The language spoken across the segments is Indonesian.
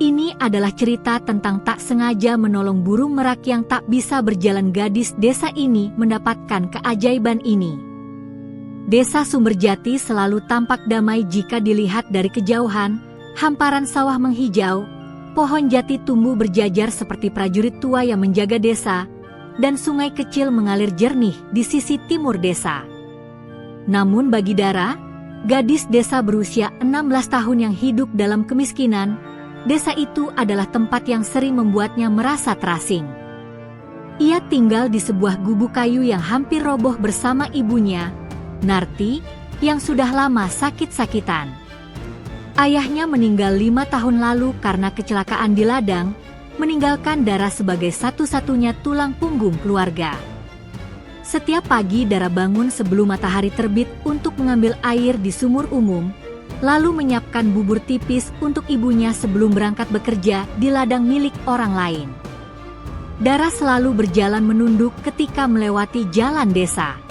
Ini adalah cerita tentang tak sengaja menolong burung merak yang tak bisa berjalan. Gadis desa ini mendapatkan keajaiban ini. Desa Sumberjati selalu tampak damai jika dilihat dari kejauhan. Hamparan sawah menghijau, pohon jati tumbuh berjajar seperti prajurit tua yang menjaga desa, dan sungai kecil mengalir jernih di sisi timur desa. Namun bagi Dara, gadis desa berusia 16 tahun yang hidup dalam kemiskinan, desa itu adalah tempat yang sering membuatnya merasa terasing. Ia tinggal di sebuah gubuk kayu yang hampir roboh bersama ibunya, Narti, yang sudah lama sakit-sakitan. Ayahnya meninggal 5 tahun lalu karena kecelakaan di ladang, meninggalkan Dara sebagai satu-satunya tulang punggung keluarga. Setiap pagi Dara bangun sebelum matahari terbit untuk mengambil air di sumur umum, lalu menyiapkan bubur tipis untuk ibunya sebelum berangkat bekerja di ladang milik orang lain. Dara selalu berjalan menunduk ketika melewati jalan desa.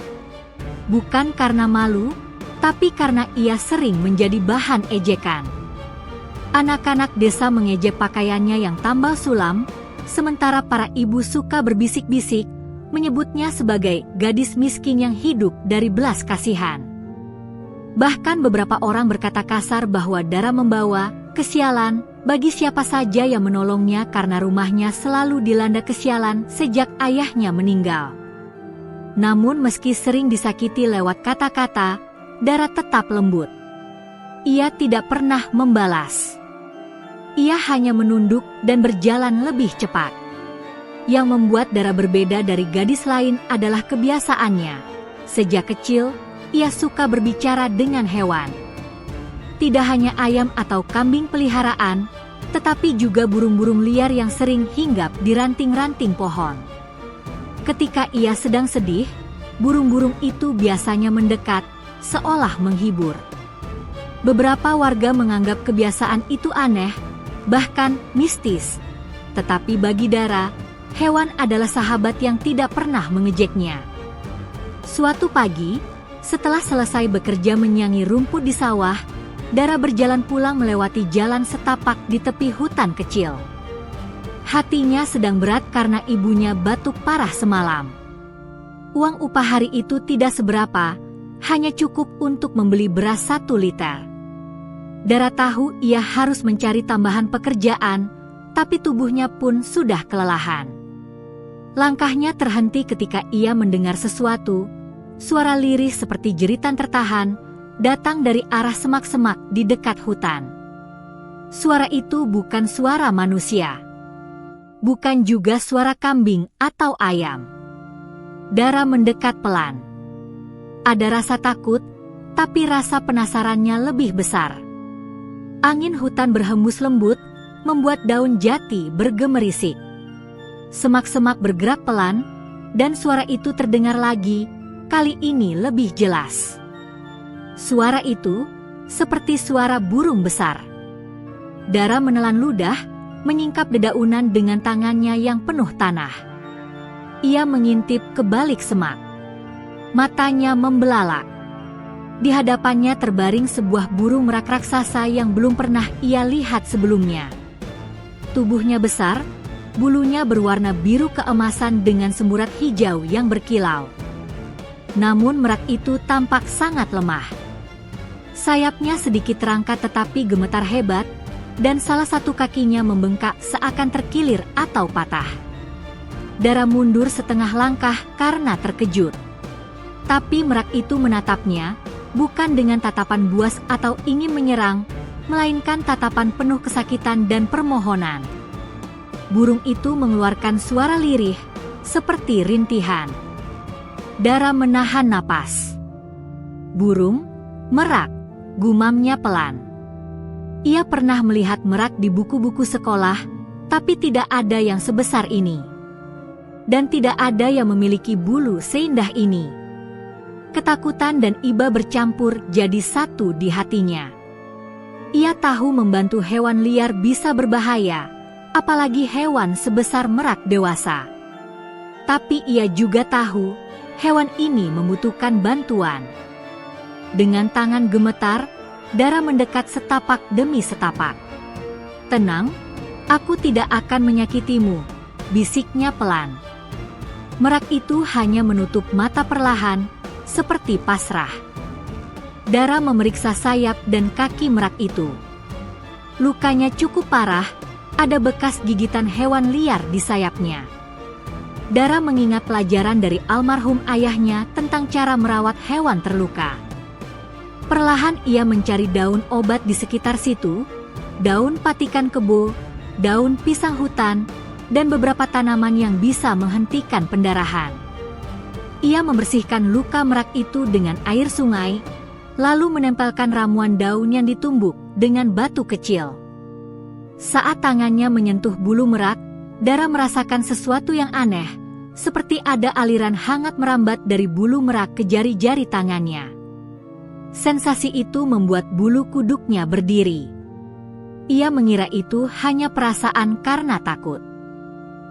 Bukan karena malu, tapi karena ia sering menjadi bahan ejekan. Anak-anak desa mengejek pakaiannya yang tambal sulam, sementara para ibu suka berbisik-bisik, menyebutnya sebagai gadis miskin yang hidup dari belas kasihan. Bahkan beberapa orang berkata kasar bahwa Dara membawa kesialan bagi siapa saja yang menolongnya karena rumahnya selalu dilanda kesialan sejak ayahnya meninggal. Namun meski sering disakiti lewat kata-kata, Dara tetap lembut. Ia tidak pernah membalas. Ia hanya menunduk dan berjalan lebih cepat. Yang membuat Dara berbeda dari gadis lain adalah kebiasaannya. Sejak kecil, ia suka berbicara dengan hewan. Tidak hanya ayam atau kambing peliharaan, tetapi juga burung-burung liar yang sering hinggap di ranting-ranting pohon. Ketika ia sedang sedih, burung-burung itu biasanya mendekat, seolah menghibur. Beberapa warga menganggap kebiasaan itu aneh, bahkan mistis. Tetapi bagi Dara, hewan adalah sahabat yang tidak pernah mengejeknya. Suatu pagi, setelah selesai bekerja menyangi rumput di sawah, Dara berjalan pulang melewati jalan setapak di tepi hutan kecil. Hatinya sedang berat karena ibunya batuk parah semalam. Uang upah hari itu tidak seberapa, hanya cukup untuk membeli beras 1 liter. Dara tahu ia harus mencari tambahan pekerjaan, tapi tubuhnya pun sudah kelelahan. Langkahnya terhenti ketika ia mendengar sesuatu. Suara lirih seperti jeritan tertahan, datang dari arah semak-semak di dekat hutan. Suara itu bukan suara manusia. Bukan juga suara kambing atau ayam. Dara mendekat pelan. Ada rasa takut, tapi rasa penasarannya lebih besar. Angin hutan berhembus lembut, membuat daun jati bergemerisik. Semak-semak bergerak pelan, dan suara itu terdengar lagi, kali ini lebih jelas. Suara itu seperti suara burung besar. Dara menelan ludah, menyingkap dedaunan dengan tangannya yang penuh tanah. Ia mengintip ke balik semak. Matanya membelalak. Di hadapannya terbaring sebuah burung merak raksasa yang belum pernah ia lihat sebelumnya. Tubuhnya besar, bulunya berwarna biru keemasan dengan semburat hijau yang berkilau. Namun merak itu tampak sangat lemah. Sayapnya sedikit terangkat tetapi gemetar hebat, dan salah satu kakinya membengkak seakan terkilir atau patah. Dara mundur setengah langkah karena terkejut. Tapi merak itu menatapnya, bukan dengan tatapan buas atau ingin menyerang, melainkan tatapan penuh kesakitan dan permohonan. Burung itu mengeluarkan suara lirih, seperti rintihan. Dara menahan napas. Burung, merak, gumamnya pelan. Ia pernah melihat merak di buku-buku sekolah, tapi tidak ada yang sebesar ini. Dan tidak ada yang memiliki bulu seindah ini. Ketakutan dan iba bercampur jadi satu di hatinya. Ia tahu membantu hewan liar bisa berbahaya, apalagi hewan sebesar merak dewasa. Tapi ia juga tahu, hewan ini membutuhkan bantuan. Dengan tangan gemetar, Dara mendekat setapak demi setapak. Tenang, Aku tidak akan menyakitimu, bisiknya pelan. Merak itu hanya menutup mata perlahan, seperti pasrah. Dara memeriksa sayap dan kaki merak itu. Lukanya cukup parah, ada bekas gigitan hewan liar di sayapnya. Dara mengingat pelajaran dari almarhum ayahnya tentang cara merawat hewan terluka. Perlahan ia mencari daun obat di sekitar situ, daun patikan kebo, daun pisang hutan, dan beberapa tanaman yang bisa menghentikan pendarahan. Ia membersihkan luka merak itu dengan air sungai, lalu menempelkan ramuan daun yang ditumbuk dengan batu kecil. Saat tangannya menyentuh bulu merak, Dara merasakan sesuatu yang aneh, seperti ada aliran hangat merambat dari bulu merak ke jari-jari tangannya. Sensasi itu membuat bulu kuduknya berdiri. Ia mengira itu hanya perasaan karena takut.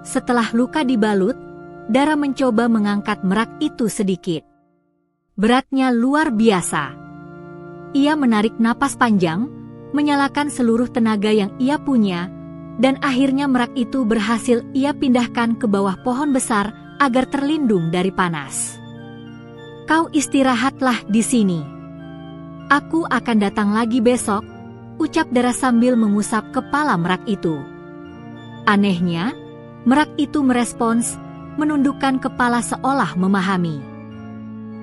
Setelah luka dibalut, Dara mencoba mengangkat merak itu sedikit. Beratnya luar biasa. Ia menarik napas panjang, menyalakan seluruh tenaga yang ia punya, dan akhirnya merak itu berhasil ia pindahkan ke bawah pohon besar agar terlindung dari panas. Kau istirahatlah di sini. Aku akan datang lagi besok, ucap Dara sambil mengusap kepala merak itu. Anehnya, merak itu merespons, menundukkan kepala seolah memahami.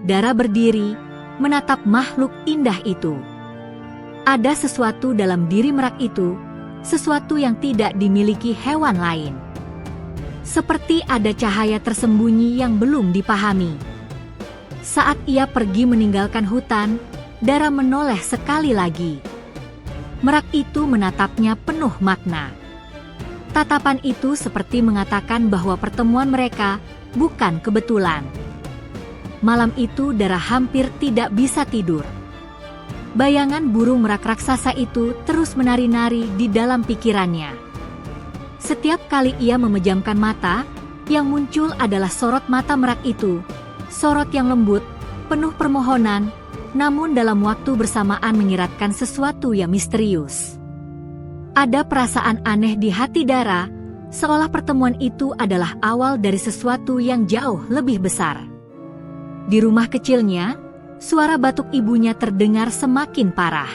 Dara berdiri, menatap makhluk indah itu. Ada sesuatu dalam diri merak itu, sesuatu yang tidak dimiliki hewan lain. Seperti ada cahaya tersembunyi yang belum dipahami. Saat ia pergi meninggalkan hutan, Dara menoleh sekali lagi. Merak itu menatapnya penuh makna. Tatapan itu seperti mengatakan bahwa pertemuan mereka bukan kebetulan. Malam itu Dara hampir tidak bisa tidur. Bayangan burung merak raksasa itu terus menari-nari di dalam pikirannya. Setiap kali ia memejamkan mata, yang muncul adalah sorot mata merak itu, sorot yang lembut, penuh permohonan, namun dalam waktu bersamaan menyiratkan sesuatu yang misterius. Ada perasaan aneh di hati Dara, seolah pertemuan itu adalah awal dari sesuatu yang jauh lebih besar. Di rumah kecilnya, suara batuk ibunya terdengar semakin parah.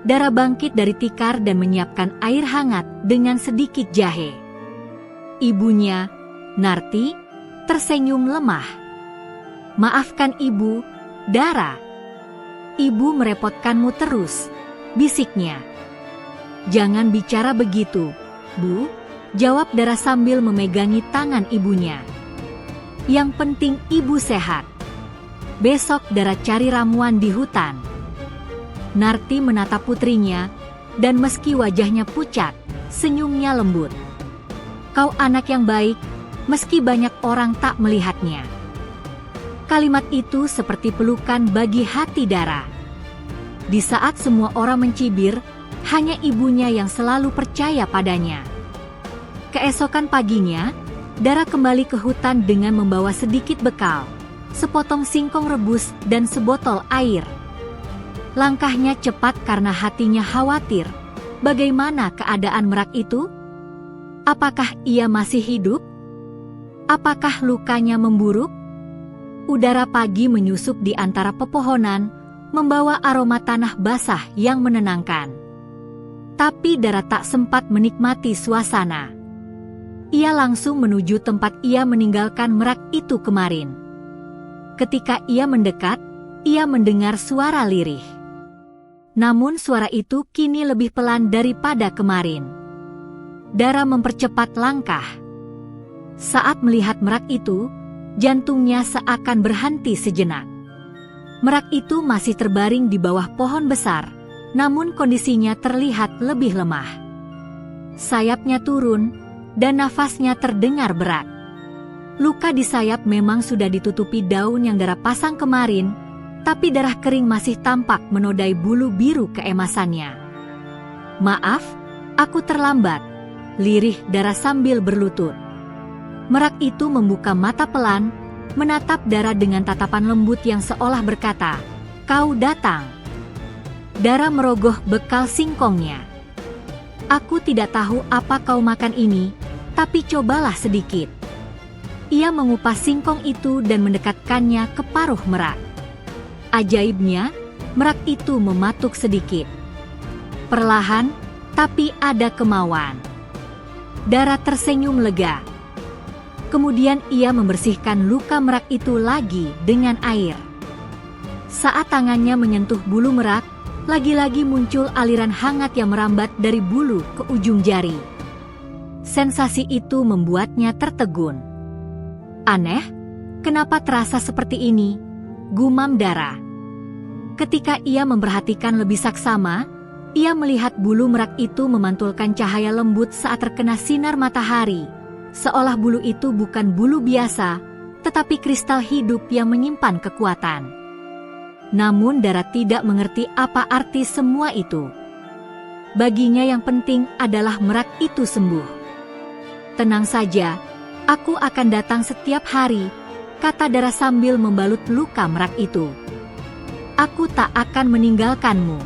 Dara bangkit dari tikar dan menyiapkan air hangat dengan sedikit jahe. Ibunya, Narti, tersenyum lemah. Maafkan ibu, Dara. Ibu merepotkanmu terus, bisiknya. Jangan bicara begitu, Bu, jawab Dara sambil memegangi tangan ibunya. Yang penting ibu sehat. Besok Dara cari ramuan di hutan. Narti menatap putrinya, dan meski wajahnya pucat, senyumnya lembut. Kau anak yang baik, meski banyak orang tak melihatnya. Kalimat itu seperti pelukan bagi hati Dara. Di saat semua orang mencibir, hanya ibunya yang selalu percaya padanya. Keesokan paginya, Dara kembali ke hutan dengan membawa sedikit bekal, sepotong singkong rebus dan sebotol air. Langkahnya cepat karena hatinya khawatir. Bagaimana keadaan merak itu? Apakah ia masih hidup? Apakah lukanya memburuk? Udara pagi menyusup di antara pepohonan, membawa aroma tanah basah yang menenangkan. Tapi Dara tak sempat menikmati suasana. Ia langsung menuju tempat ia meninggalkan merak itu kemarin. Ketika ia mendekat, ia mendengar suara lirih. Namun suara itu kini lebih pelan daripada kemarin. Dara mempercepat langkah. Saat melihat merak itu, jantungnya seakan berhenti sejenak. Merak itu masih terbaring di bawah pohon besar, namun kondisinya terlihat lebih lemah. Sayapnya turun, dan nafasnya terdengar berat. Luka di sayap memang sudah ditutupi daun yang Dara pasang kemarin, tapi darah kering masih tampak menodai bulu biru keemasannya. Maaf, aku terlambat, lirih Dara sambil berlutut. Merak itu membuka mata pelan, menatap Dara dengan tatapan lembut yang seolah berkata, "Kau datang." Dara merogoh bekal singkongnya. Aku tidak tahu apa kau makan ini, tapi cobalah sedikit. Ia mengupas singkong itu dan mendekatkannya ke paruh merak. Ajaibnya, merak itu mematuk sedikit. Perlahan, tapi ada kemauan. Dara tersenyum lega. Kemudian ia membersihkan luka merak itu lagi dengan air. Saat tangannya menyentuh bulu merak, lagi-lagi muncul aliran hangat yang merambat dari bulu ke ujung jari. Sensasi itu membuatnya tertegun. Aneh, kenapa terasa seperti ini? Gumam Dara. Ketika ia memperhatikan lebih saksama, ia melihat bulu merak itu memantulkan cahaya lembut saat terkena sinar matahari, seolah bulu itu bukan bulu biasa, tetapi kristal hidup yang menyimpan kekuatan. Namun Dara tidak mengerti apa arti semua itu. Baginya yang penting adalah merak itu sembuh. Tenang saja, aku akan datang setiap hari, kata Dara sambil membalut luka merak itu. Aku tak akan meninggalkanmu.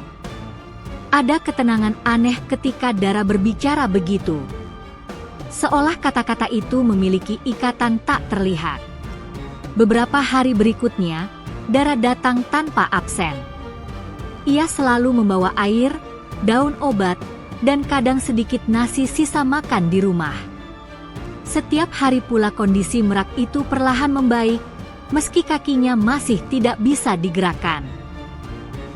Ada ketenangan aneh ketika Dara berbicara begitu. Seolah kata-kata itu memiliki ikatan tak terlihat. Beberapa hari berikutnya, Dara datang tanpa absen. Ia selalu membawa air, daun obat, dan kadang sedikit nasi sisa makan di rumah. Setiap hari pula kondisi merak itu perlahan membaik, meski kakinya masih tidak bisa digerakkan.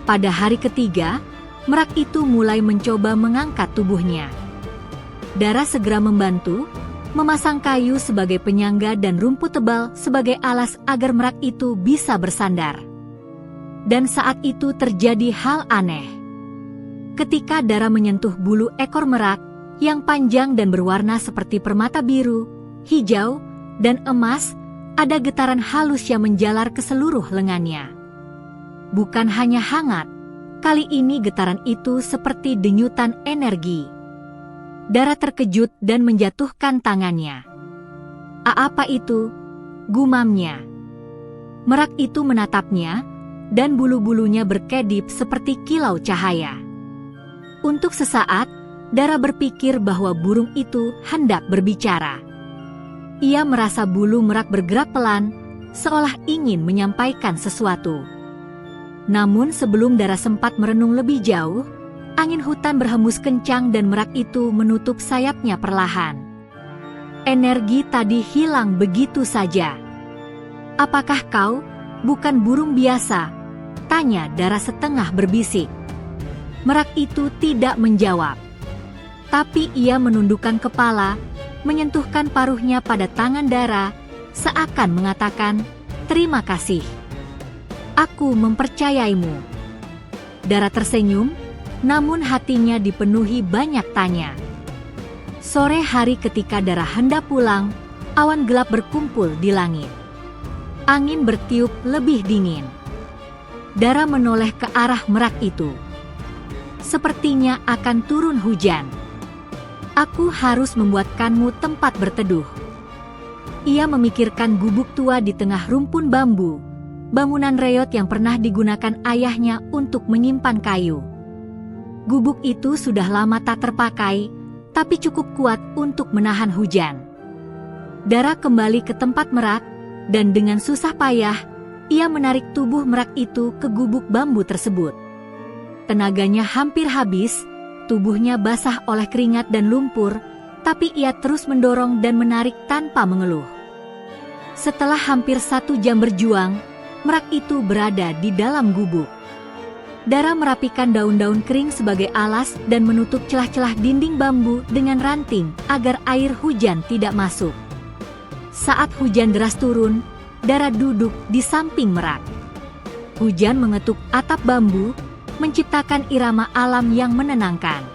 Pada hari ketiga, merak itu mulai mencoba mengangkat tubuhnya. Dara segera membantu, memasang kayu sebagai penyangga dan rumput tebal sebagai alas agar merak itu bisa bersandar. Dan saat itu terjadi hal aneh. Ketika Dara menyentuh bulu ekor merak, yang panjang dan berwarna seperti permata biru, hijau, dan emas, ada getaran halus yang menjalar ke seluruh lengannya. Bukan hanya hangat, kali ini getaran itu seperti denyutan energi. Dara terkejut dan menjatuhkan tangannya. Apa itu? Gumamnya. Merak itu menatapnya, dan bulu-bulunya berkedip seperti kilau cahaya. Untuk sesaat, Dara berpikir bahwa burung itu hendak berbicara. Ia merasa bulu merak bergerak pelan, seolah ingin menyampaikan sesuatu. Namun sebelum Dara sempat merenung lebih jauh, angin hutan berhembus kencang dan merak itu menutup sayapnya perlahan. Energi tadi hilang begitu saja. Apakah kau bukan burung biasa? Tanya Dara setengah berbisik. Merak itu tidak menjawab. Tapi ia menundukkan kepala, menyentuhkan paruhnya pada tangan Dara, seakan mengatakan, "Terima kasih. Aku mempercayaimu." Dara tersenyum, namun hatinya dipenuhi banyak tanya. Sore hari ketika Dara hendak pulang, awan gelap berkumpul di langit. Angin bertiup lebih dingin. Dara menoleh ke arah merak itu. Sepertinya akan turun hujan. Aku harus membuatkanmu tempat berteduh. Ia memikirkan gubuk tua di tengah rumpun bambu, bangunan reot yang pernah digunakan ayahnya untuk menyimpan kayu. Gubuk itu sudah lama tak terpakai, tapi cukup kuat untuk menahan hujan. Dara kembali ke tempat merak, dan dengan susah payah, ia menarik tubuh merak itu ke gubuk bambu tersebut. Tenaganya hampir habis, tubuhnya basah oleh keringat dan lumpur, tapi ia terus mendorong dan menarik tanpa mengeluh. Setelah hampir 1 jam berjuang, merak itu berada di dalam gubuk. Dara merapikan daun-daun kering sebagai alas dan menutup celah-celah dinding bambu dengan ranting agar air hujan tidak masuk. Saat hujan deras turun, Dara duduk di samping merak. Hujan mengetuk atap bambu, menciptakan irama alam yang menenangkan.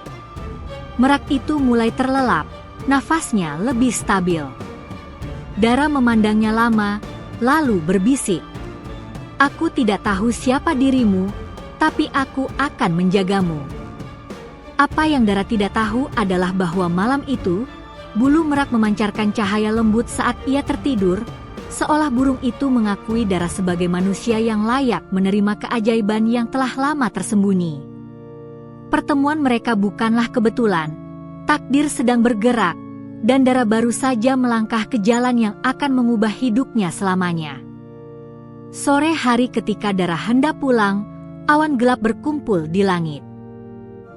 Merak itu mulai terlelap, nafasnya lebih stabil. Dara memandangnya lama, lalu berbisik, "Aku tidak tahu siapa dirimu, tapi aku akan menjagamu." Apa yang Dara tidak tahu adalah bahwa malam itu, bulu merak memancarkan cahaya lembut saat ia tertidur, seolah burung itu mengakui Dara sebagai manusia yang layak menerima keajaiban yang telah lama tersembunyi. Pertemuan mereka bukanlah kebetulan, Takdir sedang bergerak, dan Dara baru saja melangkah ke jalan yang akan mengubah hidupnya selamanya. Sore hari ketika Dara hendak pulang, awan gelap berkumpul di langit.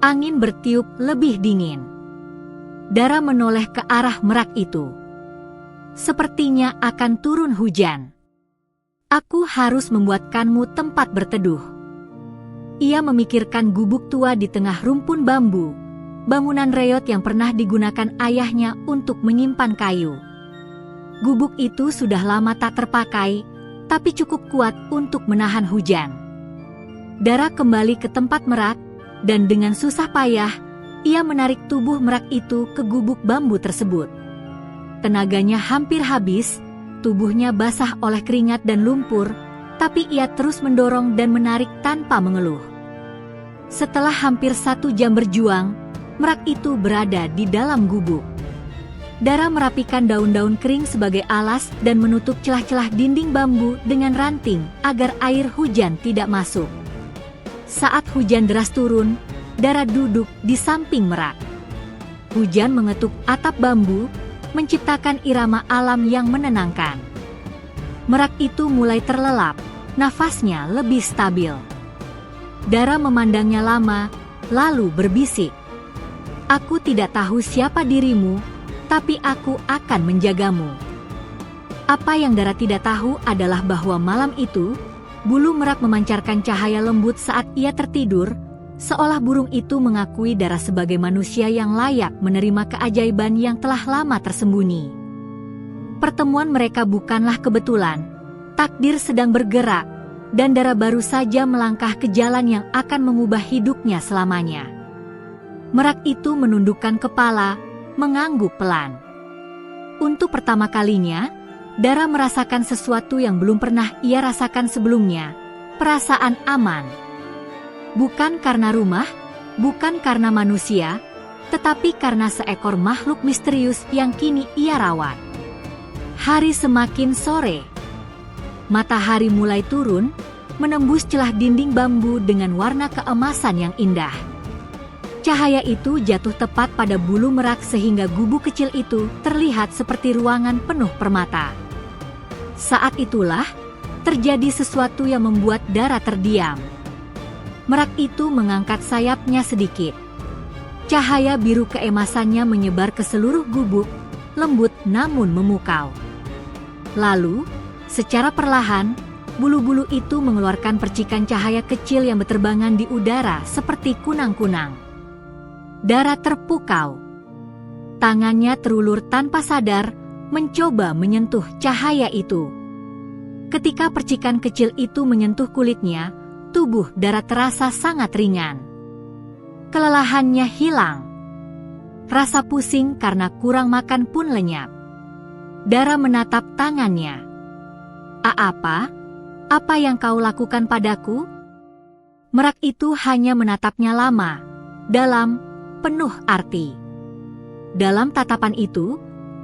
Angin bertiup lebih dingin. Dara menoleh ke arah merak itu. Sepertinya akan turun hujan. Aku harus membuatkanmu tempat berteduh. Ia memikirkan gubuk tua di tengah rumpun bambu, bangunan reot yang pernah digunakan ayahnya untuk menyimpan kayu. Gubuk itu sudah lama tak terpakai, tapi cukup kuat untuk menahan hujan. Dara kembali ke tempat merak, dan dengan susah payah, ia menarik tubuh merak itu ke gubuk bambu tersebut. Tenaganya hampir habis, tubuhnya basah oleh keringat dan lumpur, tapi ia terus mendorong dan menarik tanpa mengeluh. Setelah hampir 1 jam berjuang, merak itu berada di dalam gubuk. Dara merapikan daun-daun kering sebagai alas dan menutup celah-celah dinding bambu dengan ranting agar air hujan tidak masuk. Saat hujan deras turun, Dara duduk di samping merak. Hujan mengetuk atap bambu, menciptakan irama alam yang menenangkan. Merak itu mulai terlelap, nafasnya lebih stabil. Dara memandangnya lama, lalu berbisik. Aku tidak tahu siapa dirimu, tapi aku akan menjagamu. Apa yang Dara tidak tahu adalah bahwa malam itu, bulu merak memancarkan cahaya lembut saat ia tertidur, seolah burung itu mengakui Dara sebagai manusia yang layak menerima keajaiban yang telah lama tersembunyi. Pertemuan mereka bukanlah kebetulan, takdir sedang bergerak, dan Dara baru saja melangkah ke jalan yang akan mengubah hidupnya selamanya. Merak itu menundukkan kepala, mengangguk pelan. Untuk pertama kalinya, Dara merasakan sesuatu yang belum pernah ia rasakan sebelumnya, perasaan aman. Bukan karena rumah, bukan karena manusia, tetapi karena seekor makhluk misterius yang kini ia rawat. Hari semakin sore. Matahari mulai turun, menembus celah dinding bambu dengan warna keemasan yang indah. Cahaya itu jatuh tepat pada bulu merak sehingga gubuk kecil itu terlihat seperti ruangan penuh permata. Saat itulah, terjadi sesuatu yang membuat Dara terdiam. Merak itu mengangkat sayapnya sedikit. Cahaya biru keemasannya menyebar ke seluruh gubuk, lembut namun memukau. Lalu, secara perlahan, bulu-bulu itu mengeluarkan percikan cahaya kecil yang berterbangan di udara seperti kunang-kunang. Dara terpukau. Tangannya terulur tanpa sadar, mencoba menyentuh cahaya itu. Ketika percikan kecil itu menyentuh kulitnya, tubuh Dara terasa sangat ringan. Kelelahannya hilang. Rasa pusing karena kurang makan pun lenyap. Dara menatap tangannya. Apa? Apa yang kau lakukan padaku?" Merak itu hanya menatapnya lama, dalam, penuh arti. Dalam tatapan itu,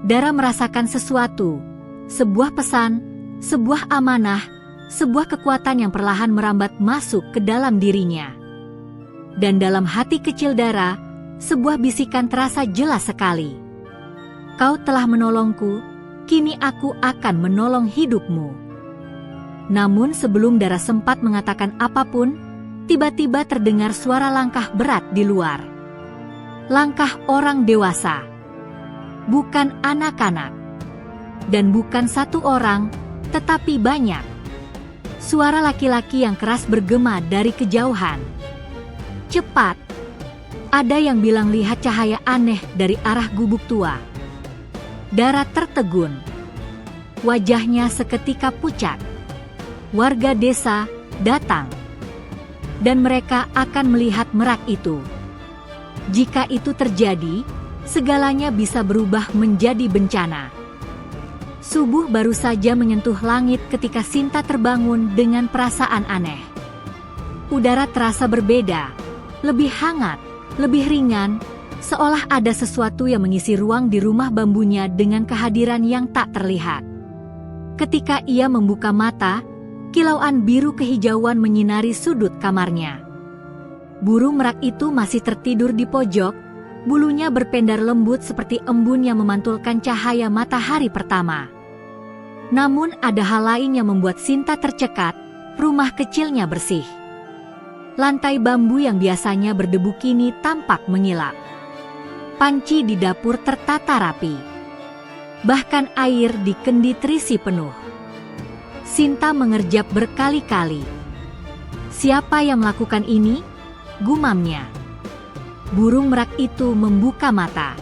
Dara merasakan sesuatu, sebuah pesan, sebuah amanah, sebuah kekuatan yang perlahan merambat masuk ke dalam dirinya. Dan dalam hati kecil Dara, sebuah bisikan terasa jelas sekali. "Kau telah menolongku, kini aku akan menolong hidupmu." Namun sebelum Dara sempat mengatakan apapun, tiba-tiba terdengar suara langkah berat di luar. Langkah orang dewasa. Bukan anak-anak. Dan bukan satu orang, tetapi banyak. Suara laki-laki yang keras bergema dari kejauhan. "Cepat!" Ada yang bilang lihat cahaya aneh dari arah gubuk tua. Dara tertegun. Wajahnya seketika pucat. Warga desa datang. Dan mereka akan melihat merak itu. Jika itu terjadi, segalanya bisa berubah menjadi bencana. Subuh baru saja menyentuh langit ketika Sinta terbangun dengan perasaan aneh. Udara terasa berbeda, lebih hangat, lebih ringan, seolah ada sesuatu yang mengisi ruang di rumah bambunya dengan kehadiran yang tak terlihat. Ketika ia membuka mata, kilauan biru kehijauan menyinari sudut kamarnya. Burung merak itu masih tertidur di pojok, Bulunya berpendar lembut seperti embun yang memantulkan cahaya matahari pertama. Namun ada hal lain yang membuat Sinta tercekat, rumah kecilnya bersih. Lantai bambu yang biasanya berdebu kini tampak mengilap. Panci di dapur tertata rapi. Bahkan air di kendi terisi penuh. Sinta mengerjap berkali-kali. Siapa yang melakukan ini? Gumamnya. Burung merak itu membuka mata.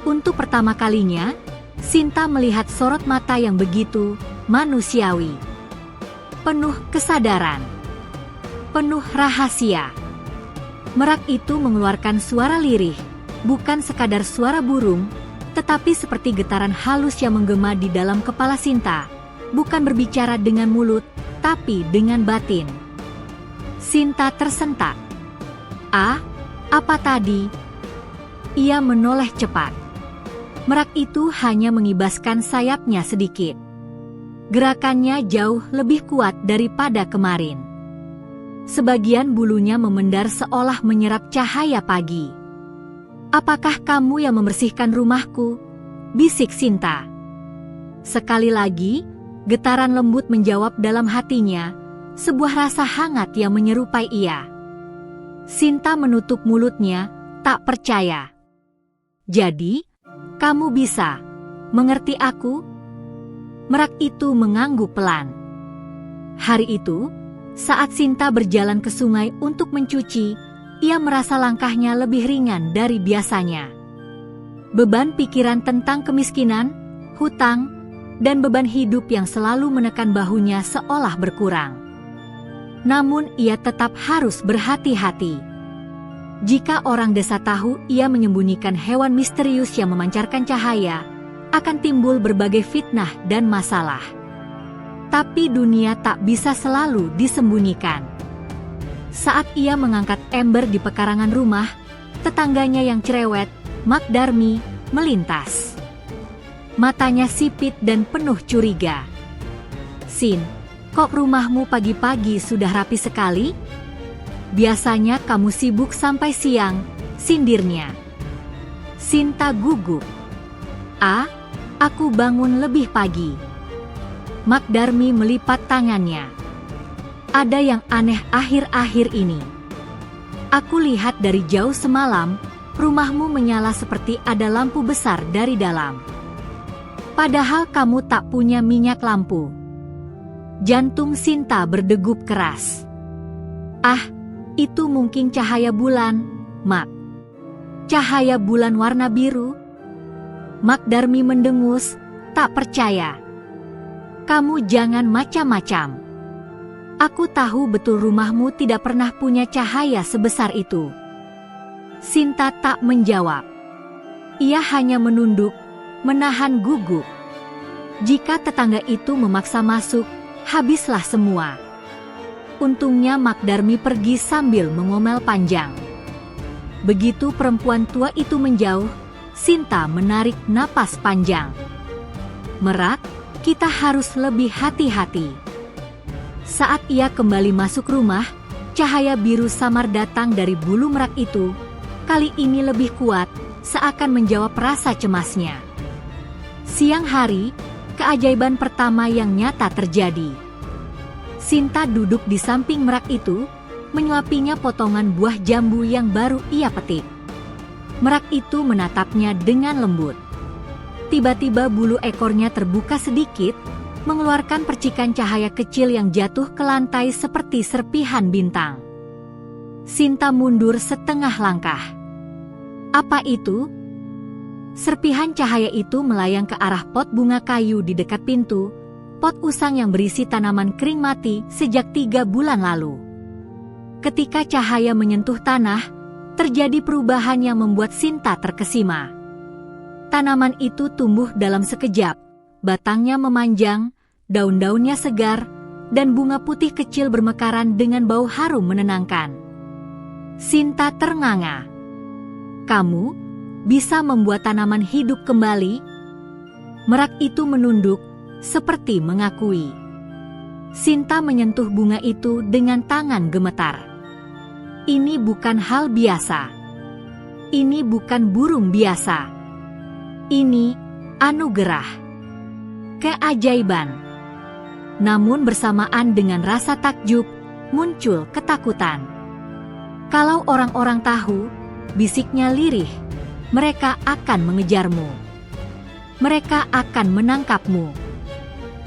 Untuk pertama kalinya, Sinta melihat sorot mata yang begitu manusiawi. Penuh kesadaran. Penuh rahasia. Merak itu mengeluarkan suara lirih, bukan sekadar suara burung, tetapi seperti getaran halus yang menggema di dalam kepala Sinta, bukan berbicara dengan mulut, tapi dengan batin. Sinta tersentak. Apa tadi? Ia menoleh cepat. Merak itu hanya mengibaskan sayapnya sedikit. Gerakannya jauh lebih kuat daripada kemarin. Sebagian bulunya memendar seolah menyerap cahaya pagi. "Apakah kamu yang membersihkan rumahku?" bisik Sinta. Sekali lagi, getaran lembut menjawab dalam hatinya, sebuah rasa hangat yang menyerupai ia. Sinta menutup mulutnya, tak percaya. "Jadi, kamu bisa mengerti aku?" Merak itu mengangguk pelan. Hari itu, saat Sinta berjalan ke sungai untuk mencuci, ia merasa langkahnya lebih ringan dari biasanya. Beban pikiran tentang kemiskinan, hutang, dan beban hidup yang selalu menekan bahunya seolah berkurang. Namun ia tetap harus berhati-hati. Jika orang desa tahu ia menyembunyikan hewan misterius yang memancarkan cahaya, akan timbul berbagai fitnah dan masalah. Tapi dunia tak bisa selalu disembunyikan. Saat ia mengangkat ember di pekarangan rumah, tetangganya yang cerewet, Mak Darmi, melintas. Matanya sipit dan penuh curiga. "Sin, kok rumahmu pagi-pagi sudah rapi sekali? Biasanya kamu sibuk sampai siang," sindirnya. Sinta gugup. Aku bangun lebih pagi." Mak Darmi melipat tangannya. "Ada yang aneh akhir-akhir ini. Aku lihat dari jauh semalam, rumahmu menyala seperti ada lampu besar dari dalam. Padahal kamu tak punya minyak lampu." Jantung Sinta berdegup keras. Itu mungkin cahaya bulan, Mak. Cahaya bulan warna biru?" Mak Darmi mendengus, tak percaya. "Kamu jangan macam-macam. Aku tahu betul rumahmu tidak pernah punya cahaya sebesar itu." Sinta tak menjawab. Ia hanya menunduk, menahan gugup. Jika tetangga itu memaksa masuk, habislah semua. Untungnya Mak Darmi pergi sambil mengomel panjang. Begitu perempuan tua itu menjauh, Sinta menarik napas panjang. "Merak, kita harus lebih hati-hati." Saat ia kembali masuk rumah, cahaya biru samar datang dari bulu merak itu. Kali ini lebih kuat, seakan menjawab rasa cemasnya. Siang hari, keajaiban pertama yang nyata terjadi. Sinta duduk di samping merak itu, menyuapinya potongan buah jambu yang baru ia petik. Merak itu menatapnya dengan lembut. Tiba-tiba bulu ekornya terbuka sedikit, mengeluarkan percikan cahaya kecil yang jatuh ke lantai seperti serpihan bintang. Sinta mundur setengah langkah. Apa itu? Serpihan cahaya itu melayang ke arah pot bunga kayu di dekat pintu, pot usang yang berisi tanaman kering mati sejak 3 bulan lalu. Ketika cahaya menyentuh tanah, terjadi perubahan yang membuat Sinta terkesima. Tanaman itu tumbuh dalam sekejap, batangnya memanjang, daun-daunnya segar, dan bunga putih kecil bermekaran dengan bau harum menenangkan. Sinta ternganga. "Kamu bisa membuat tanaman hidup kembali?" Merak itu menunduk, seperti mengakui. Sinta menyentuh bunga itu dengan tangan gemetar. Ini bukan hal biasa. Ini bukan burung biasa. Ini anugerah, keajaiban. Namun bersamaan dengan rasa takjub, muncul ketakutan. Kalau orang-orang tahu, bisiknya lirih, mereka akan mengejarmu. Mereka akan menangkapmu.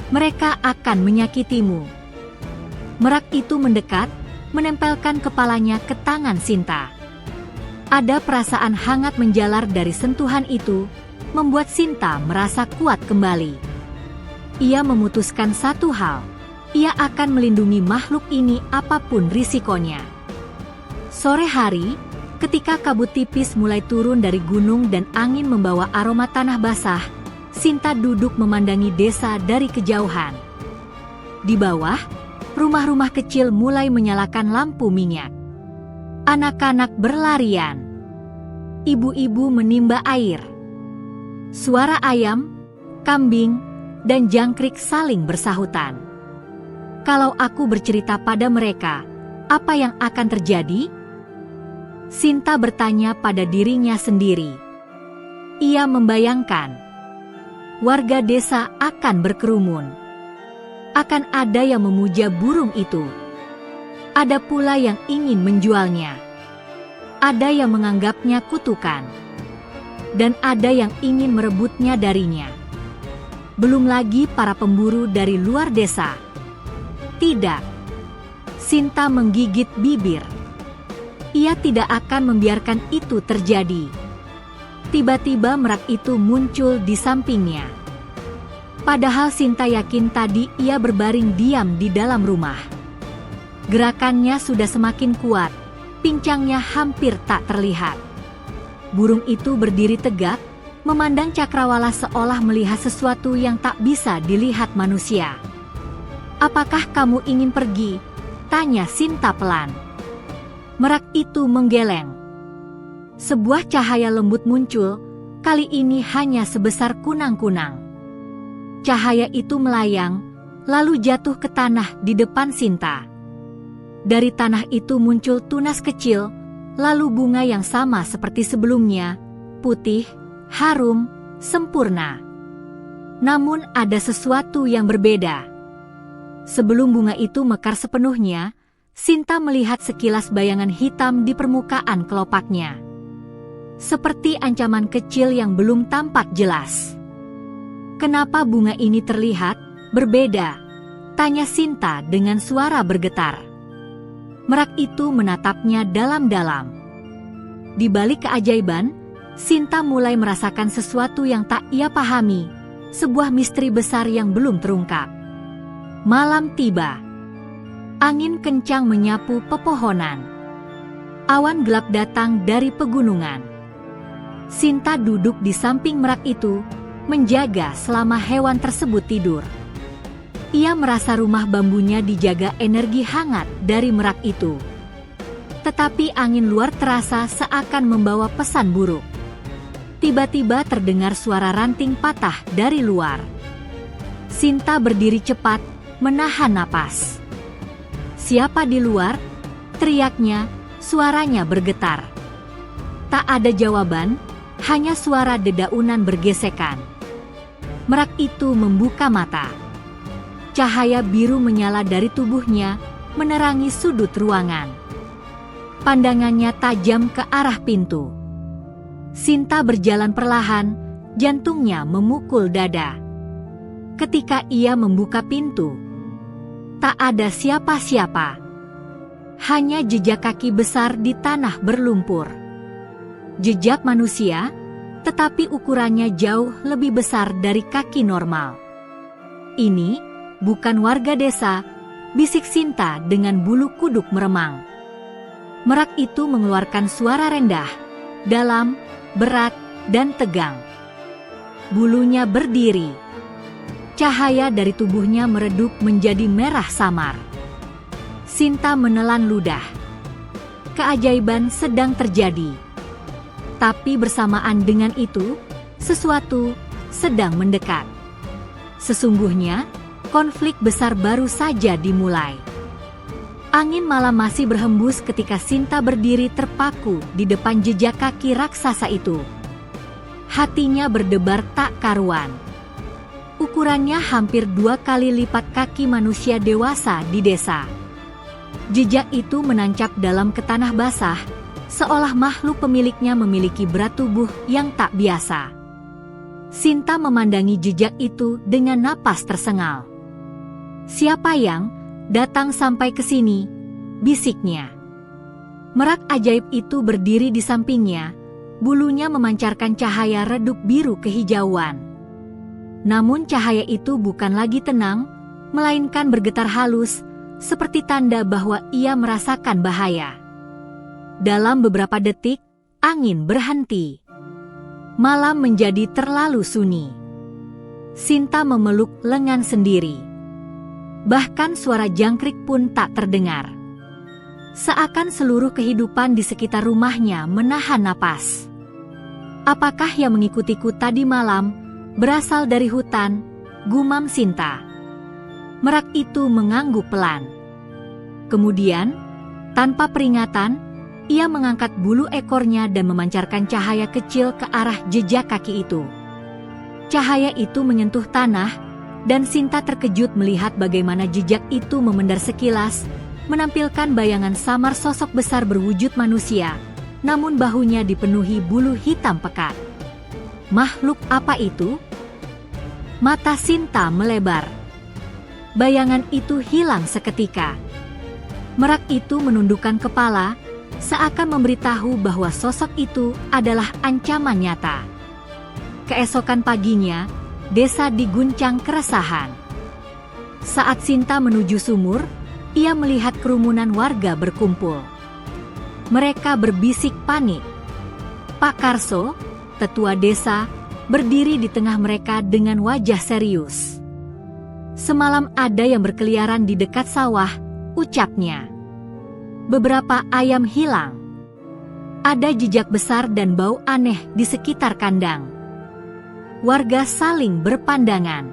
Mereka akan menyakitimu. Merak itu mendekat, menempelkan kepalanya ke tangan Sinta. Ada perasaan hangat menjalar dari sentuhan itu, membuat Sinta merasa kuat kembali. Ia memutuskan satu hal, ia akan melindungi makhluk ini apapun risikonya. Sore hari, ketika kabut tipis mulai turun dari gunung dan angin membawa aroma tanah basah, Sinta duduk memandangi desa dari kejauhan. Di bawah, rumah-rumah kecil mulai menyalakan lampu minyak. Anak-anak berlarian. Ibu-ibu menimba air. Suara ayam, kambing, dan jangkrik saling bersahutan. Kalau aku bercerita pada mereka, apa yang akan terjadi? Sinta bertanya pada dirinya sendiri. Ia membayangkan warga desa akan berkerumun. Akan ada yang memuja burung itu. Ada pula yang ingin menjualnya. Ada yang menganggapnya kutukan. Dan ada yang ingin merebutnya darinya. Belum lagi para pemburu dari luar desa. Tidak. Sinta menggigit bibir. Ia tidak akan membiarkan itu terjadi. Tiba-tiba merak itu muncul di sampingnya. Padahal Sinta yakin tadi ia berbaring diam di dalam rumah. Gerakannya sudah semakin kuat, pincangnya hampir tak terlihat. Burung itu berdiri tegak, memandang cakrawala seolah melihat sesuatu yang tak bisa dilihat manusia. "Apakah kamu ingin pergi?" tanya Sinta pelan. Merak itu menggeleng. Sebuah cahaya lembut muncul, kali ini hanya sebesar kunang-kunang. Cahaya itu melayang, lalu jatuh ke tanah di depan Sinta. Dari tanah itu muncul tunas kecil, lalu bunga yang sama seperti sebelumnya, putih, harum, sempurna. Namun ada sesuatu yang berbeda. Sebelum bunga itu mekar sepenuhnya, Sinta melihat sekilas bayangan hitam di permukaan kelopaknya. Seperti ancaman kecil yang belum tampak jelas. "Kenapa bunga ini terlihat berbeda?" tanya Sinta dengan suara bergetar. Merak itu menatapnya dalam-dalam. Di balik keajaiban, Sinta mulai merasakan sesuatu yang tak ia pahami, sebuah misteri besar yang belum terungkap. Malam tiba. Angin kencang menyapu pepohonan. Awan gelap datang dari pegunungan. Sinta duduk di samping merak itu, menjaga selama hewan tersebut tidur. Ia merasa rumah bambunya dijaga energi hangat dari merak itu. Tetapi angin luar terasa seakan membawa pesan buruk. Tiba-tiba terdengar suara ranting patah dari luar. Sinta berdiri cepat, menahan napas. "Siapa di luar?" teriaknya, suaranya bergetar. Tak ada jawaban, hanya suara dedaunan bergesekan. Merak itu membuka mata. Cahaya biru menyala dari tubuhnya, menerangi sudut ruangan. Pandangannya tajam ke arah pintu. Sinta berjalan perlahan, jantungnya memukul dada. Ketika ia membuka pintu, tak ada siapa-siapa. Hanya jejak kaki besar di tanah berlumpur. Jejak manusia, tetapi ukurannya jauh lebih besar dari kaki normal. "Ini bukan warga desa," bisik Sinta dengan bulu kuduk meremang. Merak itu mengeluarkan suara rendah, dalam, berat, dan tegang. Bulunya berdiri. Cahaya dari tubuhnya meredup menjadi merah samar. Sinta menelan ludah. Keajaiban sedang terjadi. Tapi bersamaan dengan itu, sesuatu sedang mendekat. Sesungguhnya, konflik besar baru saja dimulai. Angin malam masih berhembus ketika Sinta berdiri terpaku di depan jejak kaki raksasa itu. Hatinya berdebar tak karuan. Ukurannya hampir 2 kali lipat kaki manusia dewasa di desa. Jejak itu menancap dalam ke tanah basah, seolah makhluk pemiliknya memiliki berat tubuh yang tak biasa. Sinta memandangi jejak itu dengan napas tersengal. "Siapa yang datang sampai ke sini?" bisiknya. Merak ajaib itu berdiri di sampingnya, bulunya memancarkan cahaya redup biru kehijauan. Namun cahaya itu bukan lagi tenang, melainkan bergetar halus, seperti tanda bahwa ia merasakan bahaya. Dalam beberapa detik, angin berhenti. Malam menjadi terlalu sunyi. Sinta memeluk lengan sendiri. Bahkan suara jangkrik pun tak terdengar. Seakan seluruh kehidupan di sekitar rumahnya menahan napas. Apakah yang mengikutiku tadi malam berasal dari hutan? Gumam Sinta. Merak itu mengangguk pelan. Kemudian, tanpa peringatan, ia mengangkat bulu ekornya dan memancarkan cahaya kecil ke arah jejak kaki itu. Cahaya itu menyentuh tanah, dan Sinta terkejut melihat bagaimana jejak itu memendar sekilas, menampilkan bayangan samar sosok besar berwujud manusia, namun bahunya dipenuhi bulu hitam pekat. Makhluk apa itu? Mata Sinta melebar. Bayangan itu hilang seketika. Merak itu menundukkan kepala, seakan memberitahu bahwa sosok itu adalah ancaman nyata. Keesokan paginya, desa diguncang keresahan. Saat Sinta menuju sumur, ia melihat kerumunan warga berkumpul. Mereka berbisik panik. Pak Karso, tetua desa, berdiri di tengah mereka dengan wajah serius. "Semalam ada yang berkeliaran di dekat sawah," ucapnya. "Beberapa ayam hilang. Ada jejak besar dan bau aneh di sekitar kandang." Warga saling berpandangan.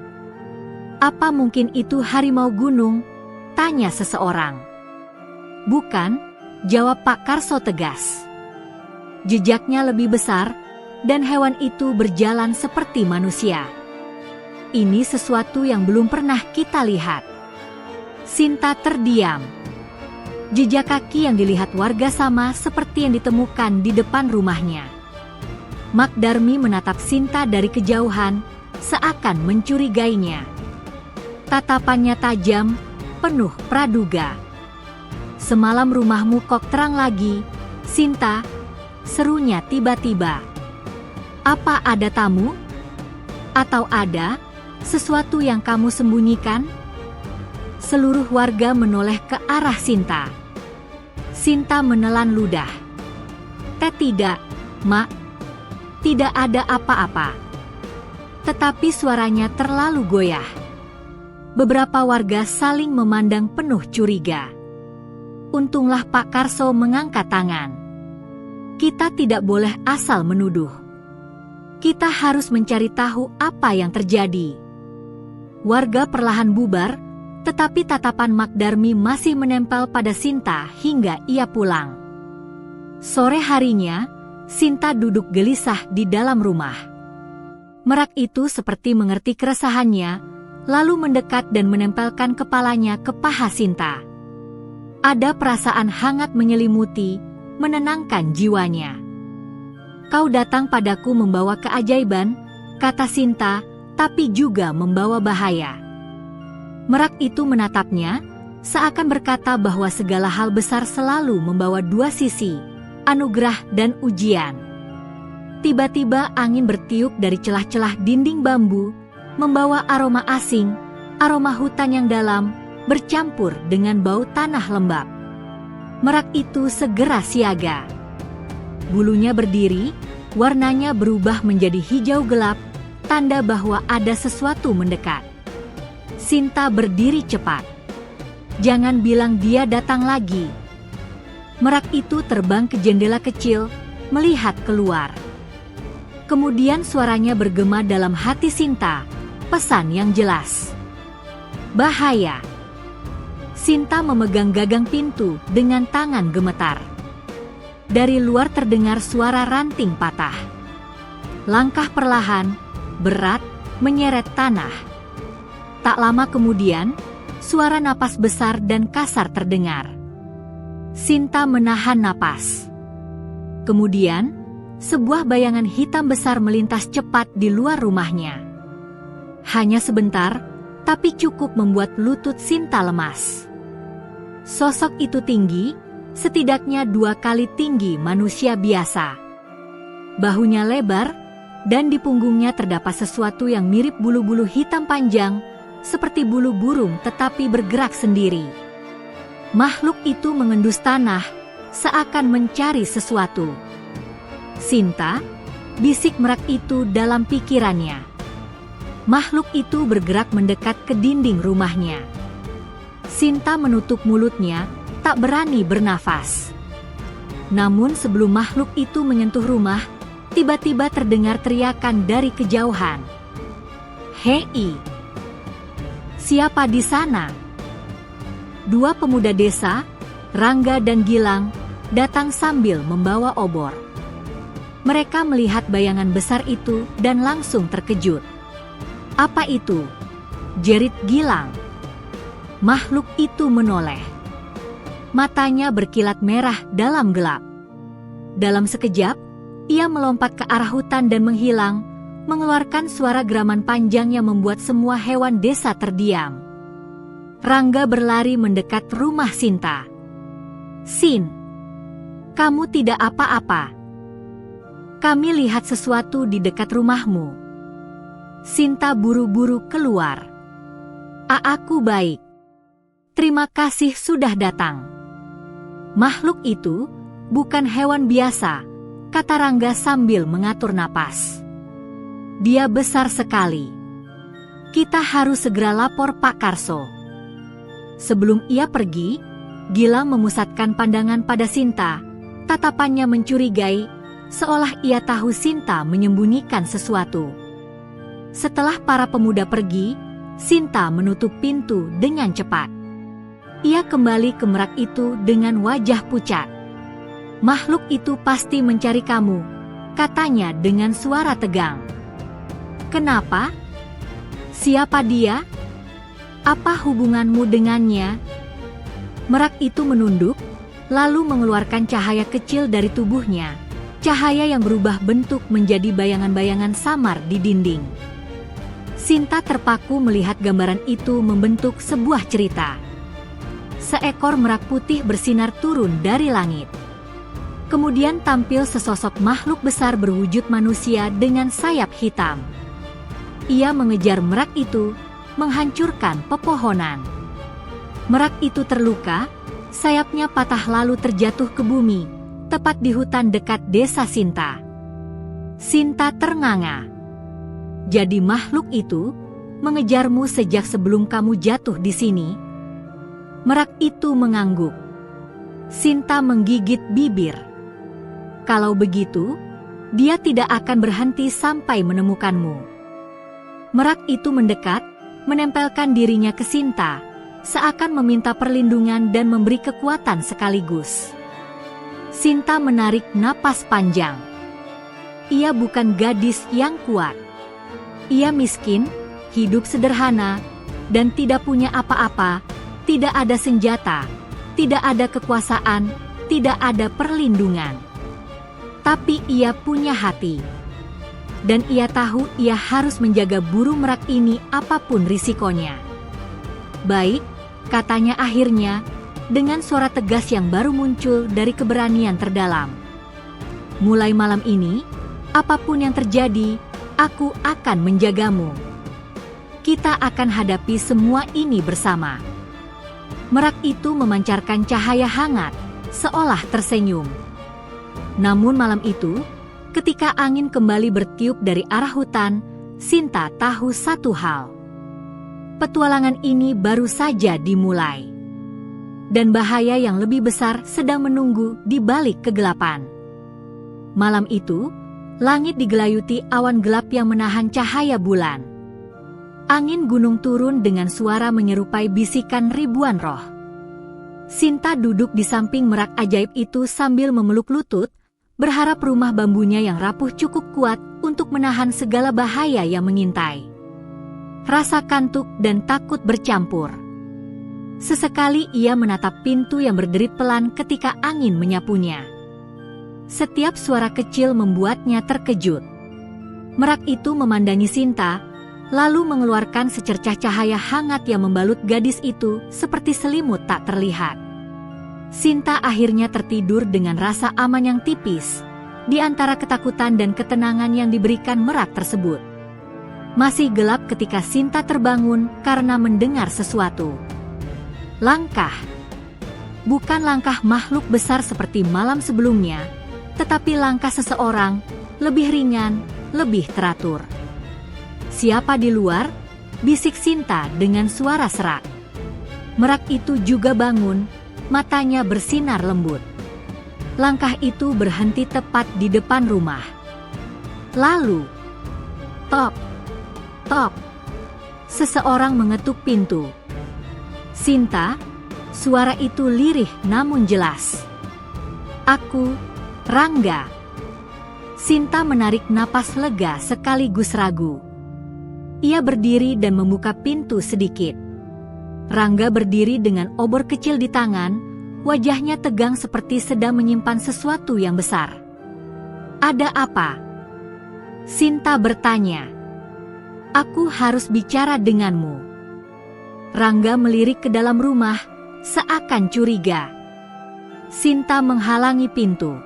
"Apa mungkin itu harimau gunung?" tanya seseorang. "Bukan," jawab Pak Karso tegas. "Jejaknya lebih besar, dan hewan itu berjalan seperti manusia. Ini sesuatu yang belum pernah kita lihat." Sinta terdiam. Jejak kaki yang dilihat warga sama seperti yang ditemukan di depan rumahnya. Mak Darmi menatap Sinta dari kejauhan, seakan mencurigainya. Tatapannya tajam, penuh praduga. "Semalam rumahmu kok terang lagi, Sinta," serunya tiba-tiba. "Apa ada tamu? Atau ada sesuatu yang kamu sembunyikan?" Seluruh warga menoleh ke arah Sinta. Sinta menelan ludah. Tidak, Mak. Tidak ada apa-apa." Tetapi suaranya terlalu goyah. Beberapa warga saling memandang penuh curiga. Untunglah Pak Karso mengangkat tangan. "Kita tidak boleh asal menuduh. Kita harus mencari tahu apa yang terjadi." Warga perlahan bubar, tetapi tatapan Mak Darmi masih menempel pada Sinta hingga ia pulang. Sore harinya, Sinta duduk gelisah di dalam rumah. Merak itu seperti mengerti keresahannya, lalu mendekat dan menempelkan kepalanya ke paha Sinta. Ada perasaan hangat menyelimuti, menenangkan jiwanya. "Kau datang padaku membawa keajaiban," kata Sinta, "tapi juga membawa bahaya." Merak itu menatapnya, seakan berkata bahwa segala hal besar selalu membawa dua sisi, anugerah dan ujian. Tiba-tiba angin bertiup dari celah-celah dinding bambu, membawa aroma asing, aroma hutan yang dalam, bercampur dengan bau tanah lembab. Merak itu segera siaga. Bulunya berdiri, warnanya berubah menjadi hijau gelap, tanda bahwa ada sesuatu mendekat. Sinta berdiri cepat. "Jangan bilang dia datang lagi." Merak itu terbang ke jendela kecil, melihat keluar. Kemudian suaranya bergema dalam hati Sinta, pesan yang jelas. "Bahaya." Sinta memegang gagang pintu dengan tangan gemetar. Dari luar terdengar suara ranting patah. Langkah perlahan, berat, menyeret tanah. Tak lama kemudian, suara napas besar dan kasar terdengar. Sinta menahan napas. Kemudian, sebuah bayangan hitam besar melintas cepat di luar rumahnya. Hanya sebentar, tapi cukup membuat lutut Sinta lemas. Sosok itu tinggi, setidaknya 2 kali tinggi manusia biasa. Bahunya lebar, dan di punggungnya terdapat sesuatu yang mirip bulu-bulu hitam panjang, seperti bulu burung tetapi bergerak sendiri. Makhluk itu mengendus tanah, seakan mencari sesuatu. Sinta, bisik merak itu dalam pikirannya. Makhluk itu bergerak mendekat ke dinding rumahnya. Sinta menutup mulutnya, tak berani bernafas. Namun sebelum makhluk itu menyentuh rumah, tiba-tiba terdengar teriakan dari kejauhan. "Hei! Siapa di sana?" 2 pemuda desa, Rangga dan Gilang, datang sambil membawa obor. Mereka melihat bayangan besar itu dan langsung terkejut. "Apa itu?" jerit Gilang. Makhluk itu menoleh. Matanya berkilat merah dalam gelap. Dalam sekejap, ia melompat ke arah hutan dan menghilang, mengeluarkan suara geraman panjang yang membuat semua hewan desa terdiam. Rangga berlari mendekat rumah Sinta. "Sin, kamu tidak apa-apa. Kami lihat sesuatu di dekat rumahmu." Sinta buru-buru keluar. Aku baik. Terima kasih sudah datang." "Makhluk itu bukan hewan biasa," kata Rangga sambil mengatur napas. "Dia besar sekali. Kita harus segera lapor Pak Karso." Sebelum ia pergi, Gilang memusatkan pandangan pada Sinta. Tatapannya mencurigai, seolah ia tahu Sinta menyembunyikan sesuatu. Setelah para pemuda pergi, Sinta menutup pintu dengan cepat. Ia kembali ke merak itu dengan wajah pucat. "Makhluk itu pasti mencari kamu," katanya dengan suara tegang. "Kenapa? Siapa dia? Apa hubunganmu dengannya?" Merak itu menunduk, lalu mengeluarkan cahaya kecil dari tubuhnya, cahaya yang berubah bentuk menjadi bayangan-bayangan samar di dinding. Sinta terpaku melihat gambaran itu membentuk sebuah cerita. Seekor merak putih bersinar turun dari langit. Kemudian tampil sesosok makhluk besar berwujud manusia dengan sayap hitam. Ia mengejar merak itu, menghancurkan pepohonan. Merak itu terluka, sayapnya patah lalu terjatuh ke bumi, tepat di hutan dekat desa Sinta. Sinta ternganga. "Jadi makhluk itu mengejarmu sejak sebelum kamu jatuh di sini?" Merak itu mengangguk. Sinta menggigit bibir. "Kalau begitu, dia tidak akan berhenti sampai menemukanmu." Merak itu mendekat, menempelkan dirinya ke Sinta, seakan meminta perlindungan dan memberi kekuatan sekaligus. Sinta menarik napas panjang. Ia bukan gadis yang kuat. Ia miskin, hidup sederhana, dan tidak punya apa-apa. Tidak ada senjata, tidak ada kekuasaan, tidak ada perlindungan. Tapi ia punya hati. Dan ia tahu ia harus menjaga burung merak ini apapun risikonya. "Baik," katanya akhirnya, dengan suara tegas yang baru muncul dari keberanian terdalam. "Mulai malam ini, apapun yang terjadi, aku akan menjagamu. Kita akan hadapi semua ini bersama." Merak itu memancarkan cahaya hangat, seolah tersenyum. Namun malam itu, ketika angin kembali bertiup dari arah hutan, Sinta tahu satu hal. Petualangan ini baru saja dimulai. Dan bahaya yang lebih besar sedang menunggu di balik kegelapan. Malam itu, langit digelayuti awan gelap yang menahan cahaya bulan. Angin gunung turun dengan suara menyerupai bisikan ribuan roh. Sinta duduk di samping merak ajaib itu sambil memeluk lutut, berharap rumah bambunya yang rapuh cukup kuat untuk menahan segala bahaya yang mengintai. Rasa kantuk dan takut bercampur. Sesekali ia menatap pintu yang berderit pelan ketika angin menyapunya. Setiap suara kecil membuatnya terkejut. Merak itu memandangi Sinta, lalu mengeluarkan secercah cahaya hangat yang membalut gadis itu seperti selimut tak terlihat. Sinta akhirnya tertidur dengan rasa aman yang tipis, di antara ketakutan dan ketenangan yang diberikan merak tersebut. Masih gelap ketika Sinta terbangun karena mendengar sesuatu. Langkah. Bukan langkah makhluk besar seperti malam sebelumnya, tetapi langkah seseorang, lebih ringan, lebih teratur. "Siapa di luar?" bisik Sinta dengan suara serak. Merak itu juga bangun, matanya bersinar lembut. Langkah itu berhenti tepat di depan rumah. Lalu, tok, tok, seseorang mengetuk pintu. "Sinta," suara itu lirih namun jelas. "Aku, Rangga." Sinta menarik napas lega sekaligus ragu. Ia berdiri dan membuka pintu sedikit. Rangga berdiri dengan obor kecil di tangan, wajahnya tegang seperti sedang menyimpan sesuatu yang besar. "Ada apa?" Sinta bertanya. "Aku harus bicara denganmu." Rangga melirik ke dalam rumah, seakan curiga. Sinta menghalangi pintu.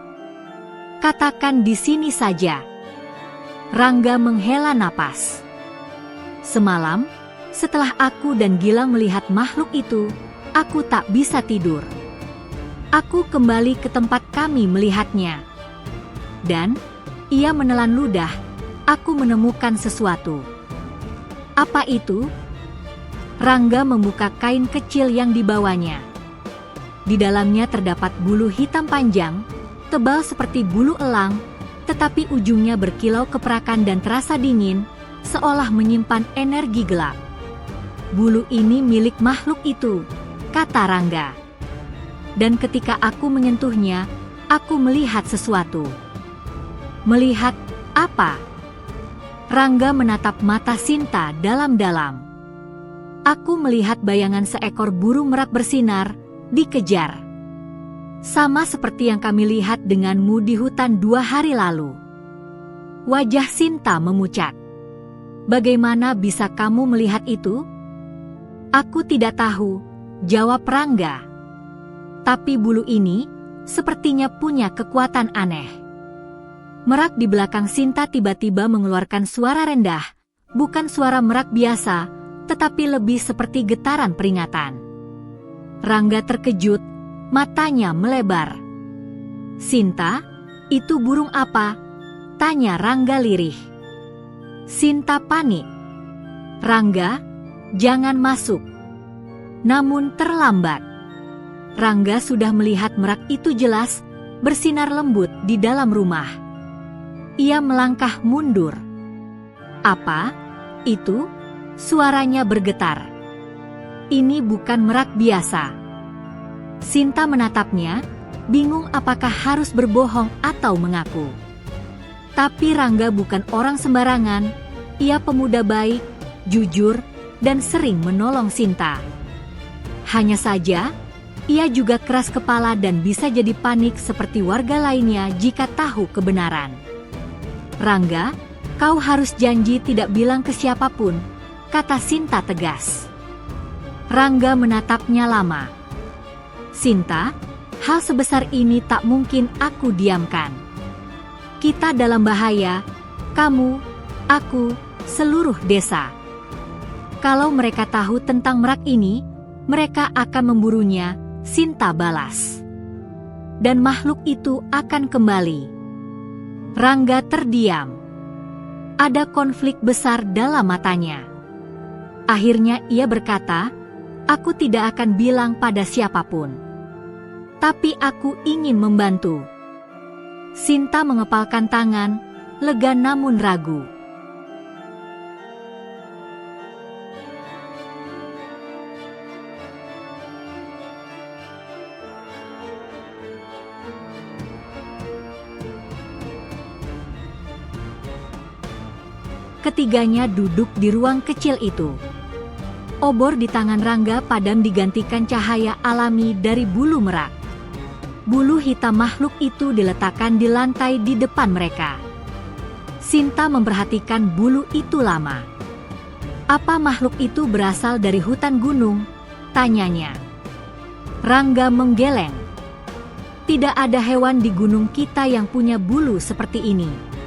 "Katakan di sini saja." Rangga menghela napas. "Semalam, setelah aku dan Gilang melihat makhluk itu, aku tak bisa tidur. Aku kembali ke tempat kami melihatnya. Dan, ia menelan ludah, aku menemukan sesuatu." "Apa itu?" Rangga membuka kain kecil yang dibawanya. Di dalamnya terdapat bulu hitam panjang, tebal seperti bulu elang, tetapi ujungnya berkilau keperakan dan terasa dingin, seolah menyimpan energi gelap. "Bulu ini milik makhluk itu," kata Rangga. "Dan ketika aku menyentuhnya, aku melihat sesuatu." "Melihat apa?" Rangga menatap mata Sinta dalam-dalam. "Aku melihat bayangan seekor burung merak bersinar, dikejar. Sama seperti yang kami lihat denganmu di hutan 2 hari lalu." Wajah Sinta memucat. "Bagaimana bisa kamu melihat itu?" "Aku tidak tahu," jawab Rangga. "Tapi bulu ini sepertinya punya kekuatan aneh." Merak di belakang Sinta tiba-tiba mengeluarkan suara rendah, bukan suara merak biasa, tetapi lebih seperti getaran peringatan. Rangga terkejut, matanya melebar. "Sinta, itu burung apa?" tanya Rangga lirih. Sinta panik. "Rangga, jangan masuk." Namun terlambat. Rangga sudah melihat merak itu jelas, bersinar lembut di dalam rumah. Ia melangkah mundur. "Apa itu?" Suaranya bergetar. "Ini bukan merak biasa." Sinta menatapnya, bingung apakah harus berbohong atau mengaku. Tapi Rangga bukan orang sembarangan, ia pemuda baik, jujur, dan sering menolong Sinta. Hanya saja, ia juga keras kepala dan bisa jadi panik seperti warga lainnya jika tahu kebenaran. "Rangga, kau harus janji tidak bilang ke siapapun," kata Sinta tegas. Rangga menatapnya lama. "Sinta, hal sebesar ini tak mungkin aku diamkan. Kita dalam bahaya, kamu, aku, seluruh desa. Kalau mereka tahu tentang merak ini, mereka akan memburunya," Sinta balas. "Dan makhluk itu akan kembali." Rangga terdiam. Ada konflik besar dalam matanya. Akhirnya ia berkata, "Aku tidak akan bilang pada siapapun. Tapi aku ingin membantu." Sinta mengepalkan tangan, lega namun ragu. Ketiganya duduk di ruang kecil itu. Obor di tangan Rangga padam digantikan cahaya alami dari bulu merak. Bulu hitam makhluk itu diletakkan di lantai di depan mereka. Sinta memperhatikan bulu itu lama. "Apa makhluk itu berasal dari hutan gunung?" tanyanya. Rangga menggeleng. "Tidak ada hewan di gunung kita yang punya bulu seperti ini."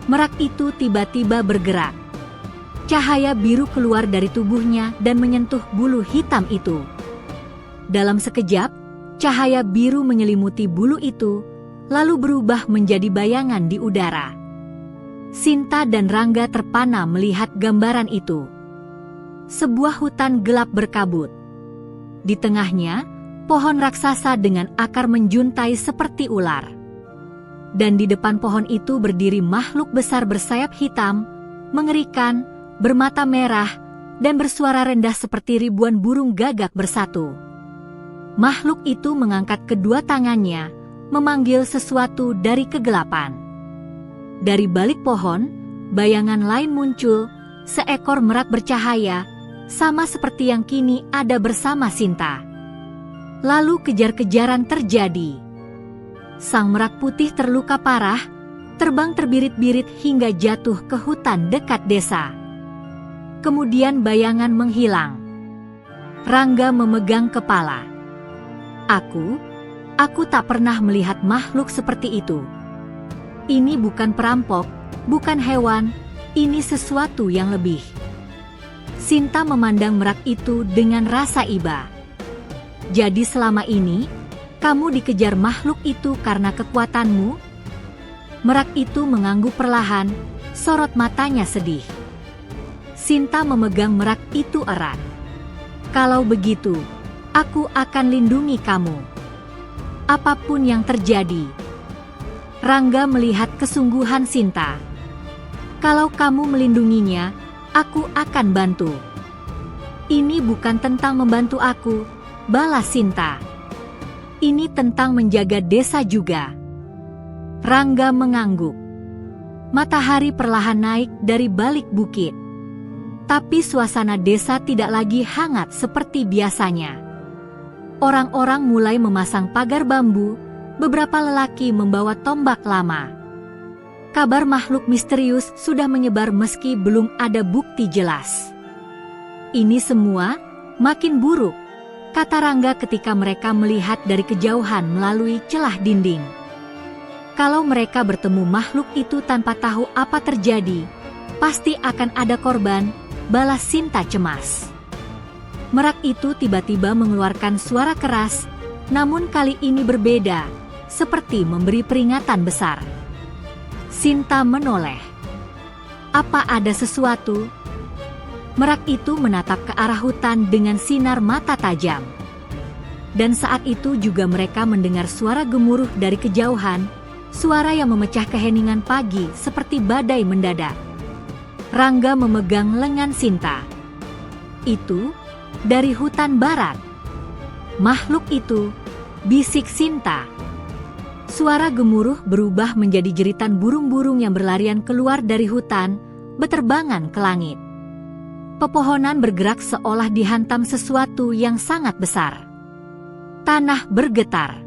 Merak itu tiba-tiba bergerak. Cahaya biru keluar dari tubuhnya dan menyentuh bulu hitam itu. Dalam sekejap, cahaya biru menyelimuti bulu itu, lalu berubah menjadi bayangan di udara. Sinta dan Rangga terpana melihat gambaran itu. Sebuah hutan gelap berkabut. Di tengahnya, pohon raksasa dengan akar menjuntai seperti ular. Dan di depan pohon itu berdiri makhluk besar bersayap hitam, mengerikan, bermata merah, dan bersuara rendah seperti ribuan burung gagak bersatu. Makhluk itu mengangkat kedua tangannya, memanggil sesuatu dari kegelapan. Dari balik pohon, bayangan lain muncul, seekor merak bercahaya, sama seperti yang kini ada bersama Sinta. Lalu kejar-kejaran terjadi. Sang merak putih terluka parah, terbang terbirit-birit hingga jatuh ke hutan dekat desa. Kemudian bayangan menghilang. Rangga memegang kepala. Aku tak pernah melihat makhluk seperti itu. Ini bukan perampok, bukan hewan, ini sesuatu yang lebih. Sinta memandang merak itu dengan rasa iba. "Jadi selama ini, kamu dikejar makhluk itu karena kekuatanmu?" Merak itu mengangguk perlahan, sorot matanya sedih. Sinta memegang merak itu erat. "Kalau begitu, aku akan lindungi kamu. Apapun yang terjadi." Rangga melihat kesungguhan Sinta. "Kalau kamu melindunginya, aku akan bantu." "Ini bukan tentang membantu aku," balas Sinta. "Ini tentang menjaga desa juga." Rangga mengangguk. Matahari perlahan naik dari balik bukit. Tapi suasana desa tidak lagi hangat seperti biasanya. Orang-orang mulai memasang pagar bambu, beberapa lelaki membawa tombak lama. Kabar makhluk misterius sudah menyebar meski belum ada bukti jelas. "Ini semua makin buruk," kata Rangga ketika mereka melihat dari kejauhan melalui celah dinding. "Kalau mereka bertemu makhluk itu tanpa tahu apa terjadi, pasti akan ada korban," balas Sinta cemas. Merak itu tiba-tiba mengeluarkan suara keras, namun kali ini berbeda, seperti memberi peringatan besar. Sinta menoleh. "Apa ada sesuatu?" Merak itu menatap ke arah hutan dengan sinar mata tajam. Dan saat itu juga mereka mendengar suara gemuruh dari kejauhan, suara yang memecah keheningan pagi seperti badai mendadak. Rangga memegang lengan Sinta. "Itu dari hutan barat." "Makhluk itu," bisik Sinta. Suara gemuruh berubah menjadi jeritan burung-burung yang berlarian keluar dari hutan, beterbangan ke langit. Pepohonan bergerak seolah dihantam sesuatu yang sangat besar. Tanah bergetar.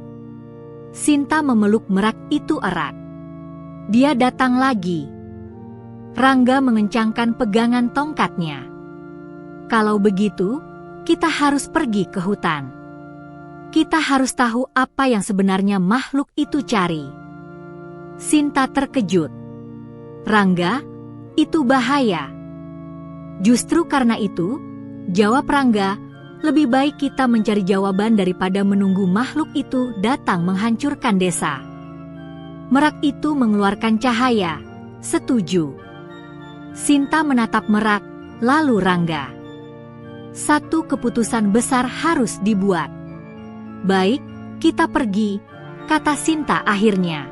Sinta memeluk merak itu erat. "Dia datang lagi." Rangga mengencangkan pegangan tongkatnya. "Kalau begitu, kita harus pergi ke hutan. Kita harus tahu apa yang sebenarnya makhluk itu cari." Sinta terkejut. "Rangga, itu bahaya." "Justru karena itu," jawab Rangga, "lebih baik kita mencari jawaban daripada menunggu makhluk itu datang menghancurkan desa." Merak itu mengeluarkan cahaya. "Setuju." Sinta menatap merak, lalu Rangga. "Satu keputusan besar harus dibuat." "Baik, kita pergi," kata Sinta akhirnya.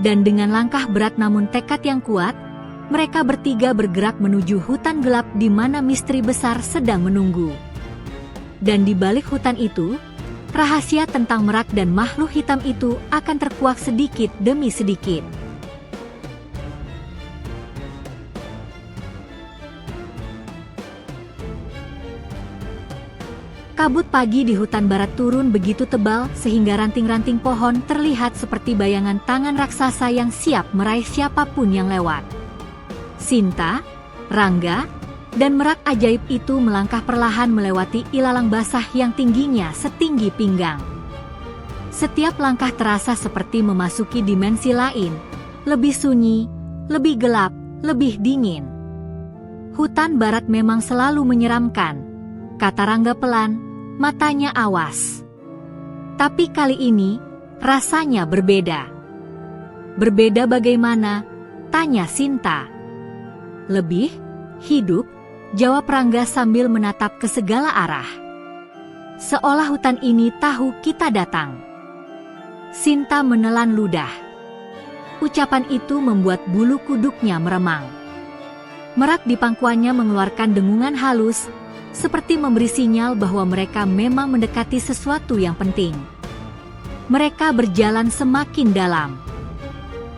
Dan dengan langkah berat namun tekad yang kuat, mereka bertiga bergerak menuju hutan gelap di mana misteri besar sedang menunggu. Dan di balik hutan itu, rahasia tentang merak dan makhluk hitam itu akan terkuak sedikit demi sedikit. Kabut pagi di hutan barat turun begitu tebal sehingga ranting-ranting pohon terlihat seperti bayangan tangan raksasa yang siap meraih siapapun yang lewat. Sinta, Rangga, dan merak ajaib itu melangkah perlahan melewati ilalang basah yang tingginya setinggi pinggang. Setiap langkah terasa seperti memasuki dimensi lain, lebih sunyi, lebih gelap, lebih dingin. Hutan barat memang selalu menyeramkan, kata Rangga pelan, matanya awas. Tapi kali ini, rasanya berbeda. Berbeda bagaimana? Tanya Sinta. Lebih, hidup, jawab Rangga sambil menatap ke segala arah. Seolah hutan ini tahu kita datang. Sinta menelan ludah. Ucapan itu membuat bulu kuduknya meremang. Merak di pangkuannya mengeluarkan dengungan halus, seperti memberi sinyal bahwa mereka memang mendekati sesuatu yang penting. Mereka berjalan semakin dalam.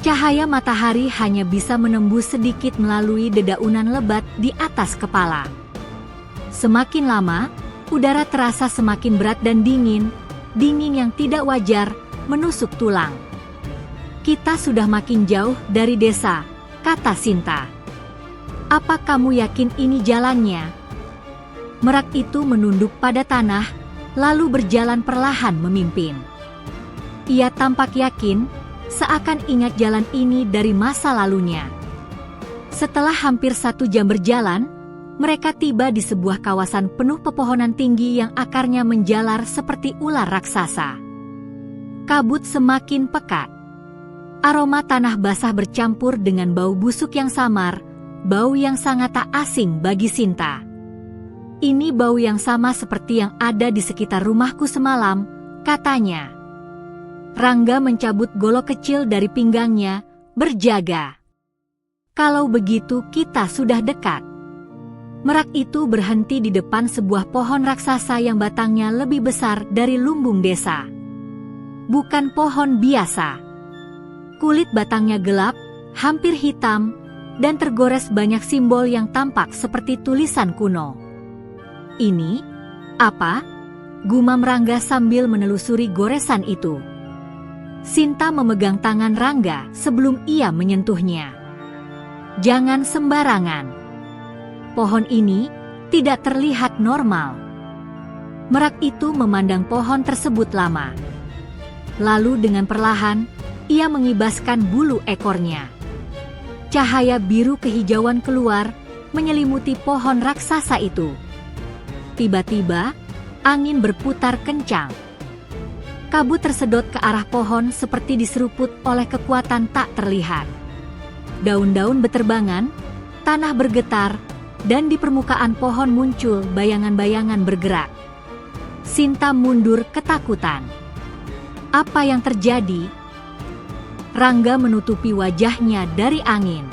Cahaya matahari hanya bisa menembus sedikit melalui dedaunan lebat di atas kepala. Semakin lama, udara terasa semakin berat dan dingin, dingin yang tidak wajar, menusuk tulang. Kita sudah makin jauh dari desa, kata Sinta. Apa kamu yakin ini jalannya? Merak itu menunduk pada tanah, lalu berjalan perlahan memimpin. Ia tampak yakin, seakan ingat jalan ini dari masa lalunya. Setelah hampir 1 jam berjalan, mereka tiba di sebuah kawasan penuh pepohonan tinggi yang akarnya menjalar seperti ular raksasa. Kabut semakin pekat. Aroma tanah basah bercampur dengan bau busuk yang samar, bau yang sangat tak asing bagi Sinta. Ini bau yang sama seperti yang ada di sekitar rumahku semalam, katanya. Rangga mencabut golok kecil dari pinggangnya, berjaga. Kalau begitu kita sudah dekat. Merak itu berhenti di depan sebuah pohon raksasa yang batangnya lebih besar dari lumbung desa. Bukan pohon biasa. Kulit batangnya gelap, hampir hitam, dan tergores banyak simbol yang tampak seperti tulisan kuno. Ini, apa? Gumam Rangga sambil menelusuri goresan itu. Sinta memegang tangan Rangga sebelum ia menyentuhnya. Jangan sembarangan. Pohon ini tidak terlihat normal. Merak itu memandang pohon tersebut lama. Lalu dengan perlahan, ia mengibaskan bulu ekornya. Cahaya biru kehijauan keluar, menyelimuti pohon raksasa itu. Tiba-tiba, angin berputar kencang. Kabut tersedot ke arah pohon seperti diseruput oleh kekuatan tak terlihat. Daun-daun beterbangan, tanah bergetar, dan di permukaan pohon muncul bayangan-bayangan bergerak. Sinta mundur ketakutan. Apa yang terjadi? Rangga menutupi wajahnya dari angin.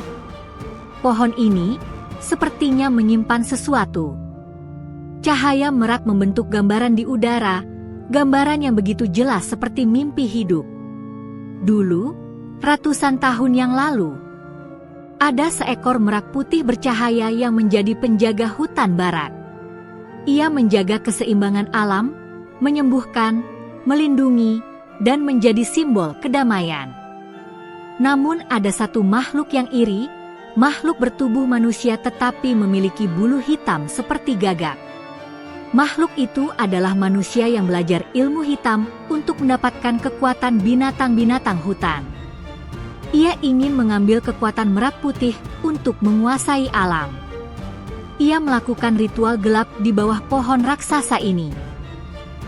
Pohon ini sepertinya menyimpan sesuatu. Cahaya merak membentuk gambaran di udara, gambaran yang begitu jelas seperti mimpi hidup. Dulu, ratusan tahun yang lalu, ada seekor merak putih bercahaya yang menjadi penjaga hutan barat. Ia menjaga keseimbangan alam, menyembuhkan, melindungi, dan menjadi simbol kedamaian. Namun ada satu makhluk yang iri, makhluk bertubuh manusia tetapi memiliki bulu hitam seperti gagak. Makhluk itu adalah manusia yang belajar ilmu hitam untuk mendapatkan kekuatan binatang-binatang hutan. Ia ingin mengambil kekuatan merak putih untuk menguasai alam. Ia melakukan ritual gelap di bawah pohon raksasa ini.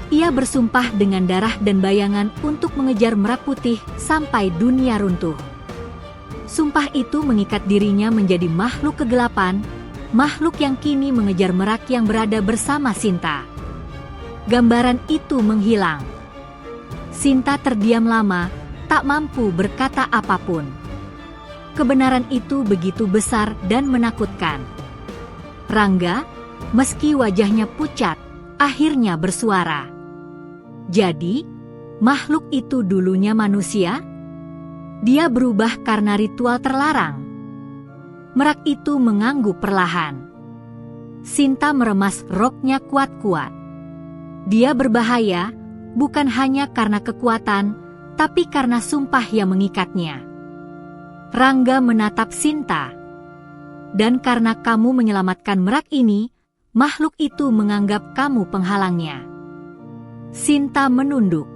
Ia bersumpah dengan darah dan bayangan untuk mengejar merak putih sampai dunia runtuh. Sumpah itu mengikat dirinya menjadi makhluk kegelapan, makhluk yang kini mengejar merak yang berada bersama Sinta. Gambaran itu menghilang. Sinta terdiam lama, tak mampu berkata apapun. Kebenaran itu begitu besar dan menakutkan. Rangga, meski wajahnya pucat, akhirnya bersuara. Jadi, makhluk itu dulunya manusia? Dia berubah karena ritual terlarang. Merak itu mengangguk perlahan. Sinta meremas roknya kuat-kuat. Dia berbahaya, bukan hanya karena kekuatan, tapi karena sumpah yang mengikatnya. Rangga menatap Sinta. Dan karena kamu menyelamatkan merak ini, makhluk itu menganggap kamu penghalangnya. Sinta menunduk.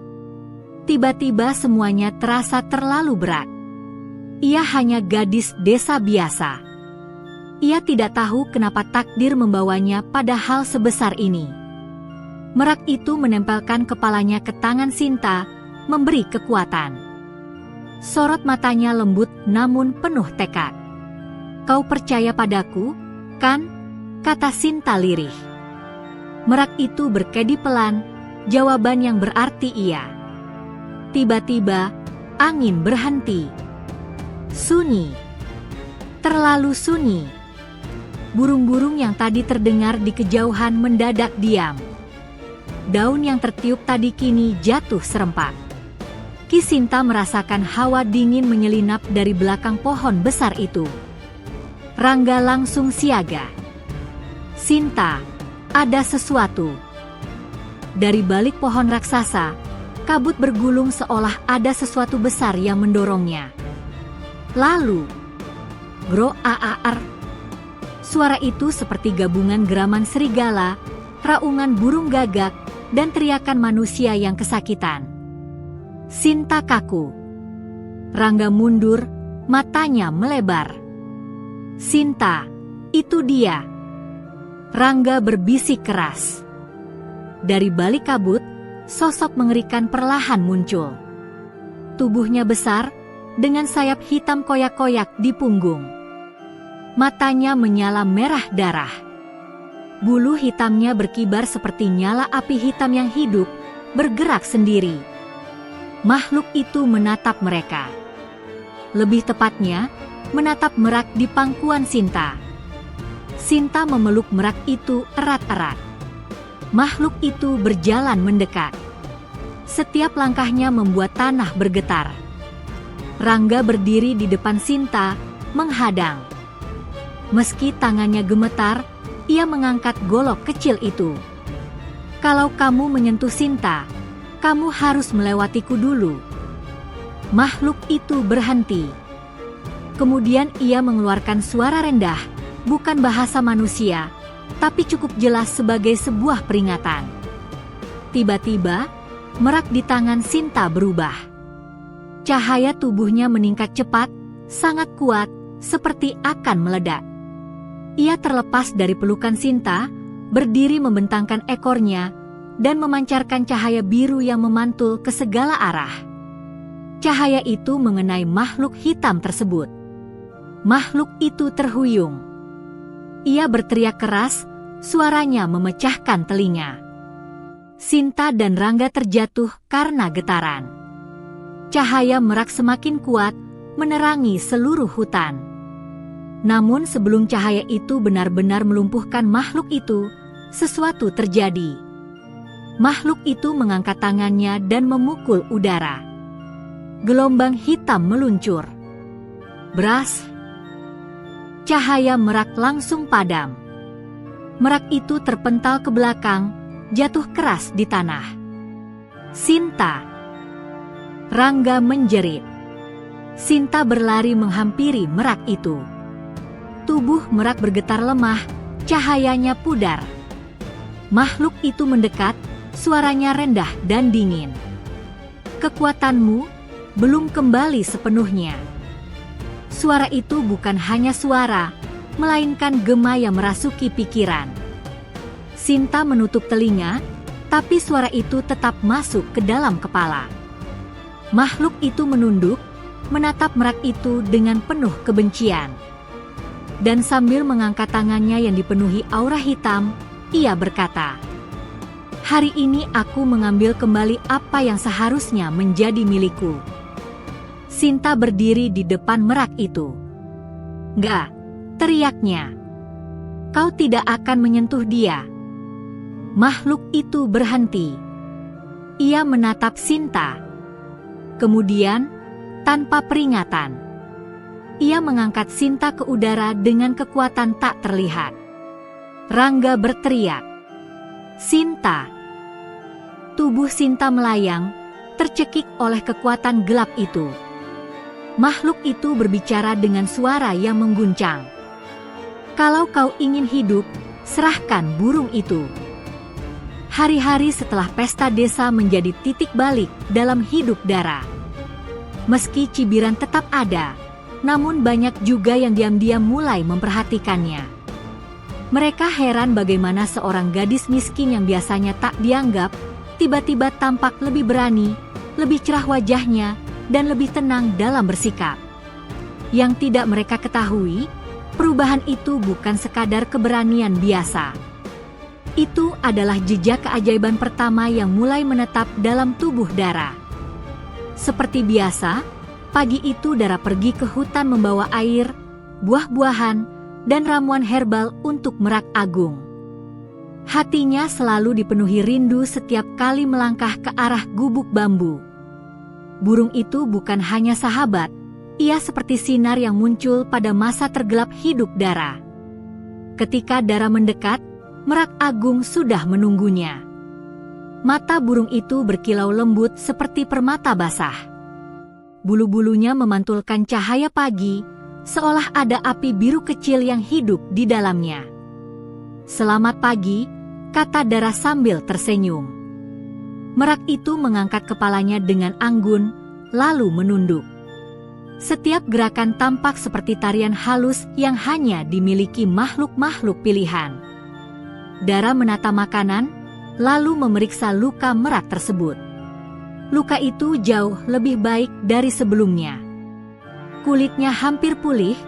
Tiba-tiba semuanya terasa terlalu berat. Ia hanya gadis desa biasa. Ia tidak tahu kenapa takdir membawanya pada hal sebesar ini. Merak itu menempelkan kepalanya ke tangan Sinta, memberi kekuatan. Sorot matanya lembut namun penuh tekad. Kau percaya padaku, kan? Kata Sinta lirih. Merak itu berkedi pelan, jawaban yang berarti iya. Tiba-tiba, angin berhenti. Sunyi. Terlalu sunyi. Burung-burung yang tadi terdengar di kejauhan mendadak diam. Daun yang tertiup tadi kini jatuh serempak. Ki Sinta merasakan hawa dingin menyelinap dari belakang pohon besar itu. Rangga langsung siaga. Sinta, ada sesuatu. Dari balik pohon raksasa, kabut bergulung seolah ada sesuatu besar yang mendorongnya. Lalu, gro-a-a-ar. Suara itu seperti gabungan geraman serigala, raungan burung gagak, dan teriakan manusia yang kesakitan. Sinta kaku. Rangga mundur, matanya melebar. Sinta, itu dia. Rangga berbisik keras. Dari balik kabut, sosok mengerikan perlahan muncul. Tubuhnya besar, dengan sayap hitam koyak-koyak di punggung. Matanya menyala merah darah. Bulu hitamnya berkibar seperti nyala api hitam yang hidup, bergerak sendiri. Makhluk itu menatap mereka. Lebih tepatnya, menatap merak di pangkuan Sinta. Sinta memeluk merak itu erat-erat. Makhluk itu berjalan mendekat. Setiap langkahnya membuat tanah bergetar. Rangga berdiri di depan Sinta, menghadang. Meski tangannya gemetar, ia mengangkat golok kecil itu. Kalau kamu menyentuh Sinta, kamu harus melewatiku dulu. Makhluk itu berhenti. Kemudian ia mengeluarkan suara rendah, bukan bahasa manusia, tapi cukup jelas sebagai sebuah peringatan. Tiba-tiba, merak di tangan Sinta berubah. Cahaya tubuhnya meningkat cepat, sangat kuat, seperti akan meledak. Ia terlepas dari pelukan Sinta, berdiri membentangkan ekornya, dan memancarkan cahaya biru yang memantul ke segala arah. Cahaya itu mengenai makhluk hitam tersebut. Makhluk itu terhuyung. Ia berteriak keras, suaranya memecahkan telinga. Sinta dan Rangga terjatuh karena getaran. Cahaya merak semakin kuat, menerangi seluruh hutan. Namun sebelum cahaya itu benar-benar melumpuhkan makhluk itu, sesuatu terjadi. Makhluk itu mengangkat tangannya dan memukul udara. Gelombang hitam meluncur. Bras. Cahaya merak langsung padam. Merak itu terpental ke belakang, jatuh keras di tanah. Sinta. Rangga menjerit. Sinta berlari menghampiri merak itu. Tubuh merak bergetar lemah, cahayanya pudar. Makhluk itu mendekat, suaranya rendah dan dingin. Kekuatanmu belum kembali sepenuhnya. Suara itu bukan hanya suara, melainkan gema yang merasuki pikiran. Sinta menutup telinga, tapi suara itu tetap masuk ke dalam kepala. Makhluk itu menunduk, menatap merak itu dengan penuh kebencian. Dan sambil mengangkat tangannya yang dipenuhi aura hitam, ia berkata, "Hari ini aku mengambil kembali apa yang seharusnya menjadi milikku." Sinta berdiri di depan merak itu. "Enggak," teriaknya. "Kau tidak akan menyentuh dia." Makhluk itu berhenti. Ia menatap Sinta. Kemudian, tanpa peringatan, ia mengangkat Sinta ke udara dengan kekuatan tak terlihat. Rangga berteriak, "Sinta!" Tubuh Sinta melayang, tercekik oleh kekuatan gelap itu. Makhluk itu berbicara dengan suara yang mengguncang. Kalau kau ingin hidup, serahkan burung itu. Hari-hari setelah pesta desa menjadi titik balik dalam hidup Dara. Meski cibiran tetap ada, namun banyak juga yang diam-diam mulai memperhatikannya. Mereka heran bagaimana seorang gadis miskin yang biasanya tak dianggap, tiba-tiba tampak lebih berani, lebih cerah wajahnya, dan lebih tenang dalam bersikap. Yang tidak mereka ketahui, perubahan itu bukan sekadar keberanian biasa. Itu adalah jejak keajaiban pertama yang mulai menetap dalam tubuh Dara. Seperti biasa, pagi itu Dara pergi ke hutan membawa air, buah-buahan, dan ramuan herbal untuk Merak Agung. Hatinya selalu dipenuhi rindu setiap kali melangkah ke arah gubuk bambu. Burung itu bukan hanya sahabat, ia seperti sinar yang muncul pada masa tergelap hidup Dara. Ketika Dara mendekat, Merak Agung sudah menunggunya. Mata burung itu berkilau lembut seperti permata basah. Bulu-bulunya memantulkan cahaya pagi, seolah ada api biru kecil yang hidup di dalamnya. "Selamat pagi," kata Dara sambil tersenyum. Merak itu mengangkat kepalanya dengan anggun, lalu menunduk. Setiap gerakan tampak seperti tarian halus yang hanya dimiliki makhluk-makhluk pilihan. Dara menata makanan, lalu memeriksa luka Merak tersebut. Luka itu jauh lebih baik dari sebelumnya. Kulitnya hampir pulih,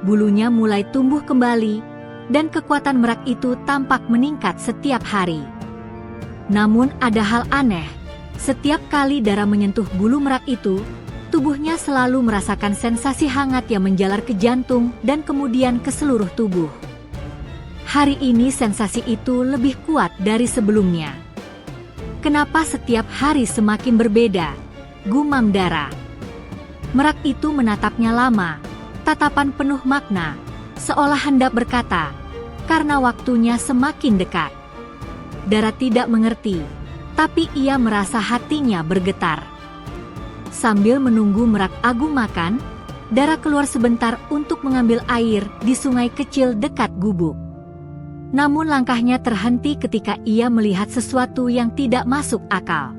bulunya mulai tumbuh kembali, dan kekuatan Merak itu tampak meningkat setiap hari. Namun ada hal aneh, setiap kali Dara menyentuh bulu Merak itu, tubuhnya selalu merasakan sensasi hangat yang menjalar ke jantung dan kemudian ke seluruh tubuh. Hari ini sensasi itu lebih kuat dari sebelumnya. Kenapa setiap hari semakin berbeda? Gumam Dara. Merak itu menatapnya lama, tatapan penuh makna, seolah hendak berkata, karena waktunya semakin dekat. Dara tidak mengerti, tapi ia merasa hatinya bergetar. Sambil menunggu Merak Agung makan, Dara keluar sebentar untuk mengambil air di sungai kecil dekat gubuk. Namun langkahnya terhenti ketika ia melihat sesuatu yang tidak masuk akal.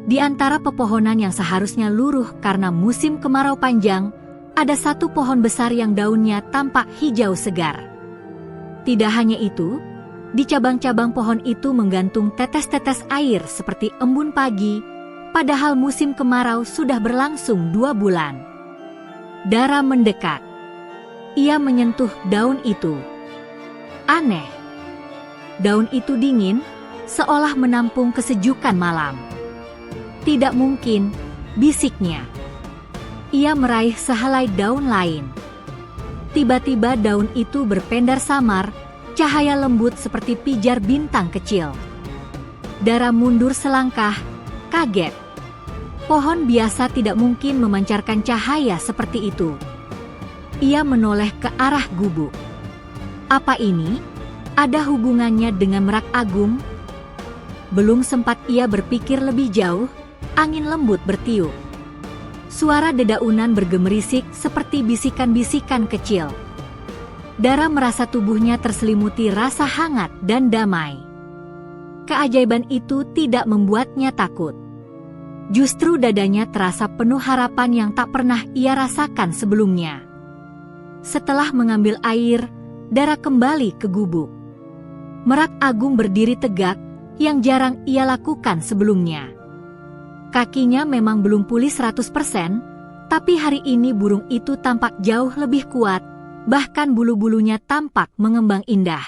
Di antara pepohonan yang seharusnya luruh karena musim kemarau panjang, ada satu pohon besar yang daunnya tampak hijau segar. Tidak hanya itu, di cabang-cabang pohon itu menggantung tetes-tetes air seperti embun pagi, padahal musim kemarau sudah berlangsung 2 bulan. Dara mendekat. Ia menyentuh daun itu. Aneh. Daun itu dingin, seolah menampung kesejukan malam. Tidak mungkin, bisiknya. Ia meraih sehelai daun lain. Tiba-tiba daun itu berpendar samar, cahaya lembut seperti pijar bintang kecil. Dara mundur selangkah, kaget. Pohon biasa tidak mungkin memancarkan cahaya seperti itu. Ia menoleh ke arah gubuk. Apa ini? Ada hubungannya dengan Merak Agung? Belum sempat ia berpikir lebih jauh, angin lembut bertiup. Suara dedaunan bergemerisik seperti bisikan-bisikan kecil. Dara merasa tubuhnya terselimuti rasa hangat dan damai. Keajaiban itu tidak membuatnya takut. Justru dadanya terasa penuh harapan yang tak pernah ia rasakan sebelumnya. Setelah mengambil air, Dara kembali ke gubuk. Merak Agung berdiri tegak, yang jarang ia lakukan sebelumnya. Kakinya memang belum pulih 100%, tapi hari ini burung itu tampak jauh lebih kuat, bahkan bulu-bulunya tampak mengembang indah.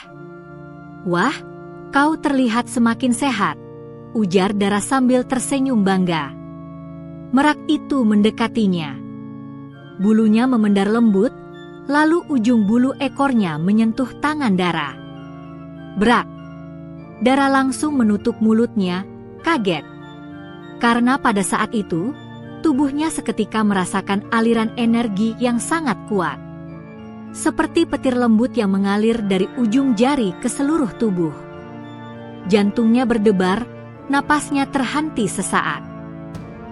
"Wah, kau terlihat semakin sehat," ujar Dara sambil tersenyum bangga. Merak itu mendekatinya. Bulunya memendar lembut, lalu ujung bulu ekornya menyentuh tangan Dara. Brak! Dara langsung menutup mulutnya, kaget. Karena pada saat itu, tubuhnya seketika merasakan aliran energi yang sangat kuat. Seperti petir lembut yang mengalir dari ujung jari ke seluruh tubuh. Jantungnya berdebar, napasnya terhenti sesaat.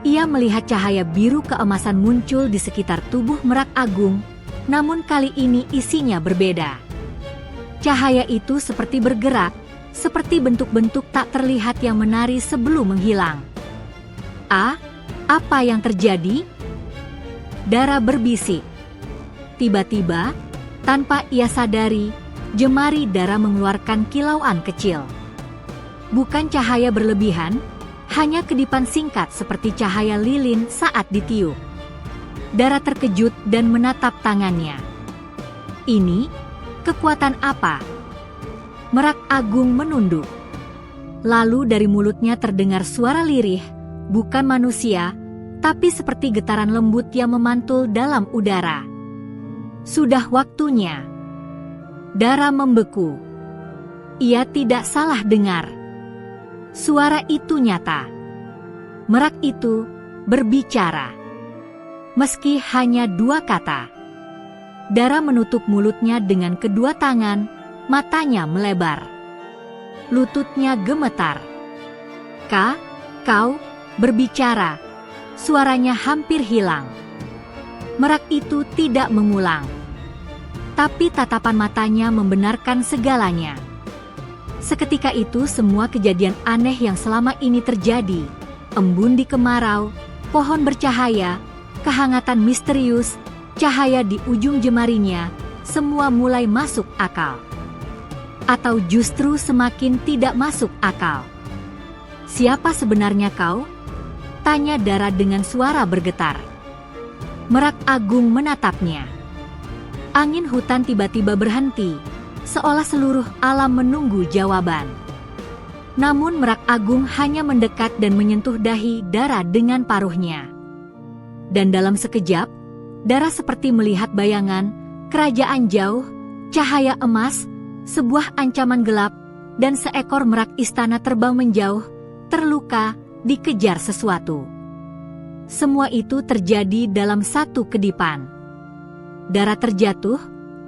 Ia melihat cahaya biru keemasan muncul di sekitar tubuh Merak Agung, namun kali ini isinya berbeda. Cahaya itu seperti bergerak, seperti bentuk-bentuk tak terlihat yang menari sebelum menghilang. Apa yang terjadi? Dara berbisik. Tiba-tiba, tanpa ia sadari, jemari Dara mengeluarkan kilauan kecil. Bukan cahaya berlebihan, hanya kedipan singkat seperti cahaya lilin saat ditiup. Dara terkejut dan menatap tangannya. Ini, kekuatan apa? Merak Agung menunduk. Lalu dari mulutnya terdengar suara lirih, bukan manusia, tapi seperti getaran lembut yang memantul dalam udara. Sudah waktunya. Dara membeku. Ia tidak salah dengar. Suara itu nyata. Merak itu berbicara. Meski hanya 2 kata. Dara menutup mulutnya dengan kedua tangan, matanya melebar. Lututnya gemetar. Kau berbicara. Suaranya hampir hilang. Merak itu tidak mengulang. Tapi tatapan matanya membenarkan segalanya. Seketika itu semua kejadian aneh yang selama ini terjadi, embun di kemarau, pohon bercahaya, kehangatan misterius, cahaya di ujung jemarinya, semua mulai masuk akal. Atau justru semakin tidak masuk akal. Siapa sebenarnya kau? Tanya Dara dengan suara bergetar. Merak Agung menatapnya. Angin hutan tiba-tiba berhenti, seolah seluruh alam menunggu jawaban. Namun Merak Agung hanya mendekat dan menyentuh dahi Dara dengan paruhnya. Dan dalam sekejap, Dara seperti melihat bayangan, kerajaan jauh, cahaya emas, sebuah ancaman gelap, dan seekor merak istana terbang menjauh, terluka, dikejar sesuatu. Semua itu terjadi dalam satu kedipan. Dara terjatuh,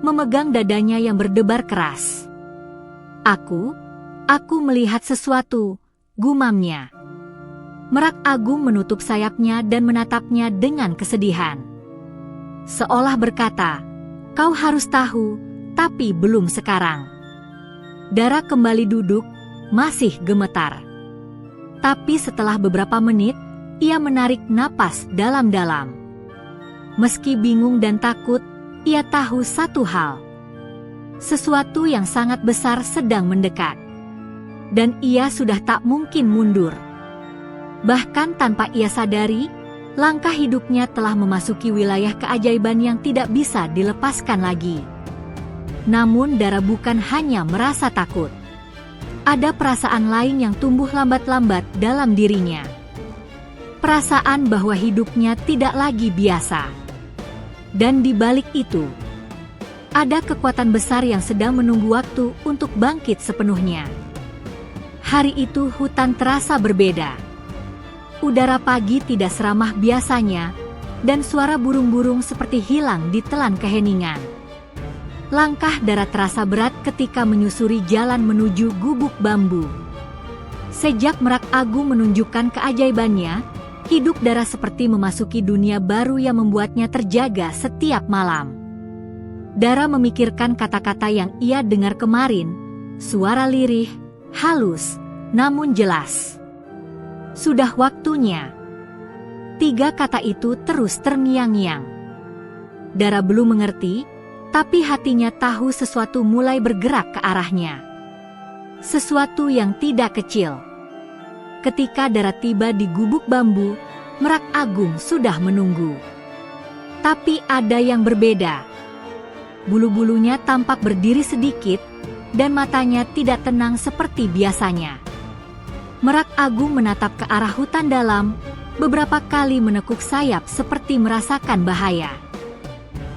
memegang dadanya yang berdebar keras. Aku melihat sesuatu, gumamnya. Merak Agung menutup sayapnya dan menatapnya dengan kesedihan. Seolah berkata, kau harus tahu, tapi belum sekarang. Dara kembali duduk, masih gemetar. Tapi setelah beberapa menit, ia menarik napas dalam-dalam. Meski bingung dan takut, ia tahu satu hal. Sesuatu yang sangat besar sedang mendekat. Dan ia sudah tak mungkin mundur. Bahkan tanpa ia sadari, langkah hidupnya telah memasuki wilayah keajaiban yang tidak bisa dilepaskan lagi. Namun Dara bukan hanya merasa takut. Ada perasaan lain yang tumbuh lambat-lambat dalam dirinya. Perasaan bahwa hidupnya tidak lagi biasa. Dan di balik itu, ada kekuatan besar yang sedang menunggu waktu untuk bangkit sepenuhnya. Hari itu hutan terasa berbeda. Udara pagi tidak seramah biasanya, dan suara burung-burung seperti hilang ditelan keheningan. Langkah Dara terasa berat ketika menyusuri jalan menuju gubuk bambu. Sejak Merak Agung menunjukkan keajaibannya, hidup Dara seperti memasuki dunia baru yang membuatnya terjaga setiap malam. Dara memikirkan kata-kata yang ia dengar kemarin, suara lirih, halus, namun jelas. Sudah waktunya. 3 kata itu terus terngiang-ngiang. Dara belum mengerti, tapi hatinya tahu sesuatu mulai bergerak ke arahnya. Sesuatu yang tidak kecil. Ketika Dara tiba di gubuk bambu, Merak Agung sudah menunggu. Tapi ada yang berbeda. Bulu-bulunya tampak berdiri sedikit, dan matanya tidak tenang seperti biasanya. Merak Agung menatap ke arah hutan dalam, beberapa kali menekuk sayap seperti merasakan bahaya.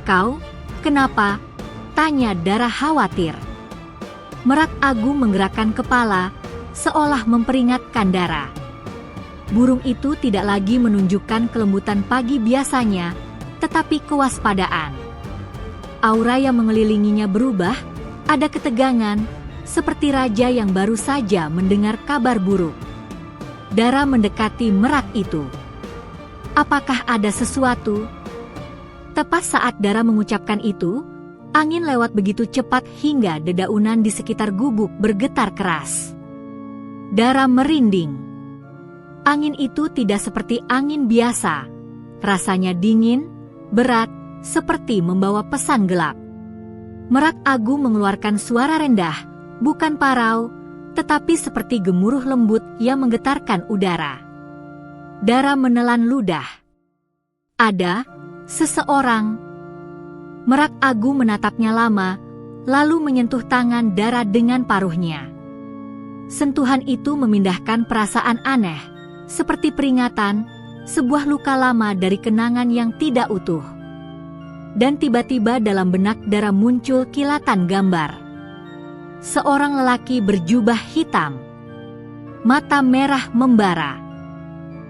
Kau? Kenapa? Tanya Dara khawatir. Merak Agung menggerakkan kepala, seolah memperingatkan Dara. Burung itu tidak lagi menunjukkan kelembutan pagi biasanya, tetapi kewaspadaan. Aura yang mengelilinginya berubah, ada ketegangan, seperti raja yang baru saja mendengar kabar buruk. Dara mendekati merak itu. Apakah ada sesuatu? Tepat saat Dara mengucapkan itu, angin lewat begitu cepat hingga dedaunan di sekitar gubuk bergetar keras. Dara merinding. Angin itu tidak seperti angin biasa. Rasanya dingin, berat, seperti membawa pesan gelap. Merak Agung mengeluarkan suara rendah, bukan parau, tetapi seperti gemuruh lembut yang menggetarkan udara. Dara menelan ludah. Ada seseorang. Merak Agung menatapnya lama, lalu menyentuh tangan Dara dengan paruhnya. Sentuhan itu memindahkan perasaan aneh, seperti peringatan, sebuah luka lama dari kenangan yang tidak utuh. Dan tiba-tiba dalam benak Dara muncul kilatan gambar. Seorang lelaki berjubah hitam. Mata merah membara.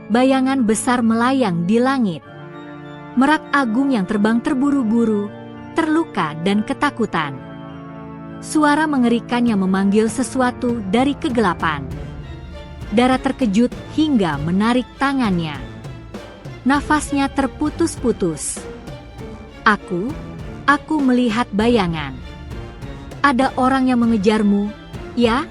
Bayangan besar melayang di langit. Merak Agung yang terbang terburu-buru, terluka dan ketakutan. Suara mengerikan yang memanggil sesuatu dari kegelapan. Dara terkejut hingga menarik tangannya. Nafasnya terputus-putus. Aku melihat bayangan. Ada orang yang mengejarmu, ya?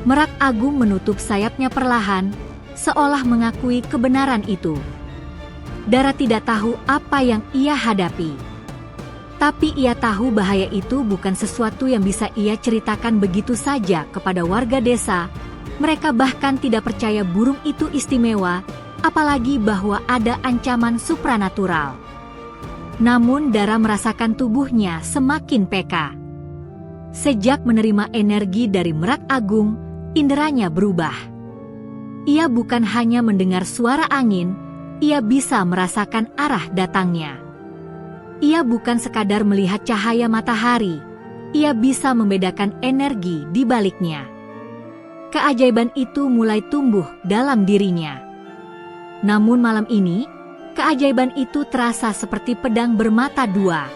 Merak Agung menutup sayapnya perlahan, seolah mengakui kebenaran itu. Dara tidak tahu apa yang ia hadapi. Tapi ia tahu bahaya itu bukan sesuatu yang bisa ia ceritakan begitu saja kepada warga desa. Mereka bahkan tidak percaya burung itu istimewa, apalagi bahwa ada ancaman supranatural. Namun Dara merasakan tubuhnya semakin peka. Sejak menerima energi dari Merak Agung, inderanya berubah. Ia bukan hanya mendengar suara angin, ia bisa merasakan arah datangnya. Ia bukan sekadar melihat cahaya matahari, ia bisa membedakan energi di baliknya. Keajaiban itu mulai tumbuh dalam dirinya. Namun malam ini, keajaiban itu terasa seperti pedang bermata dua.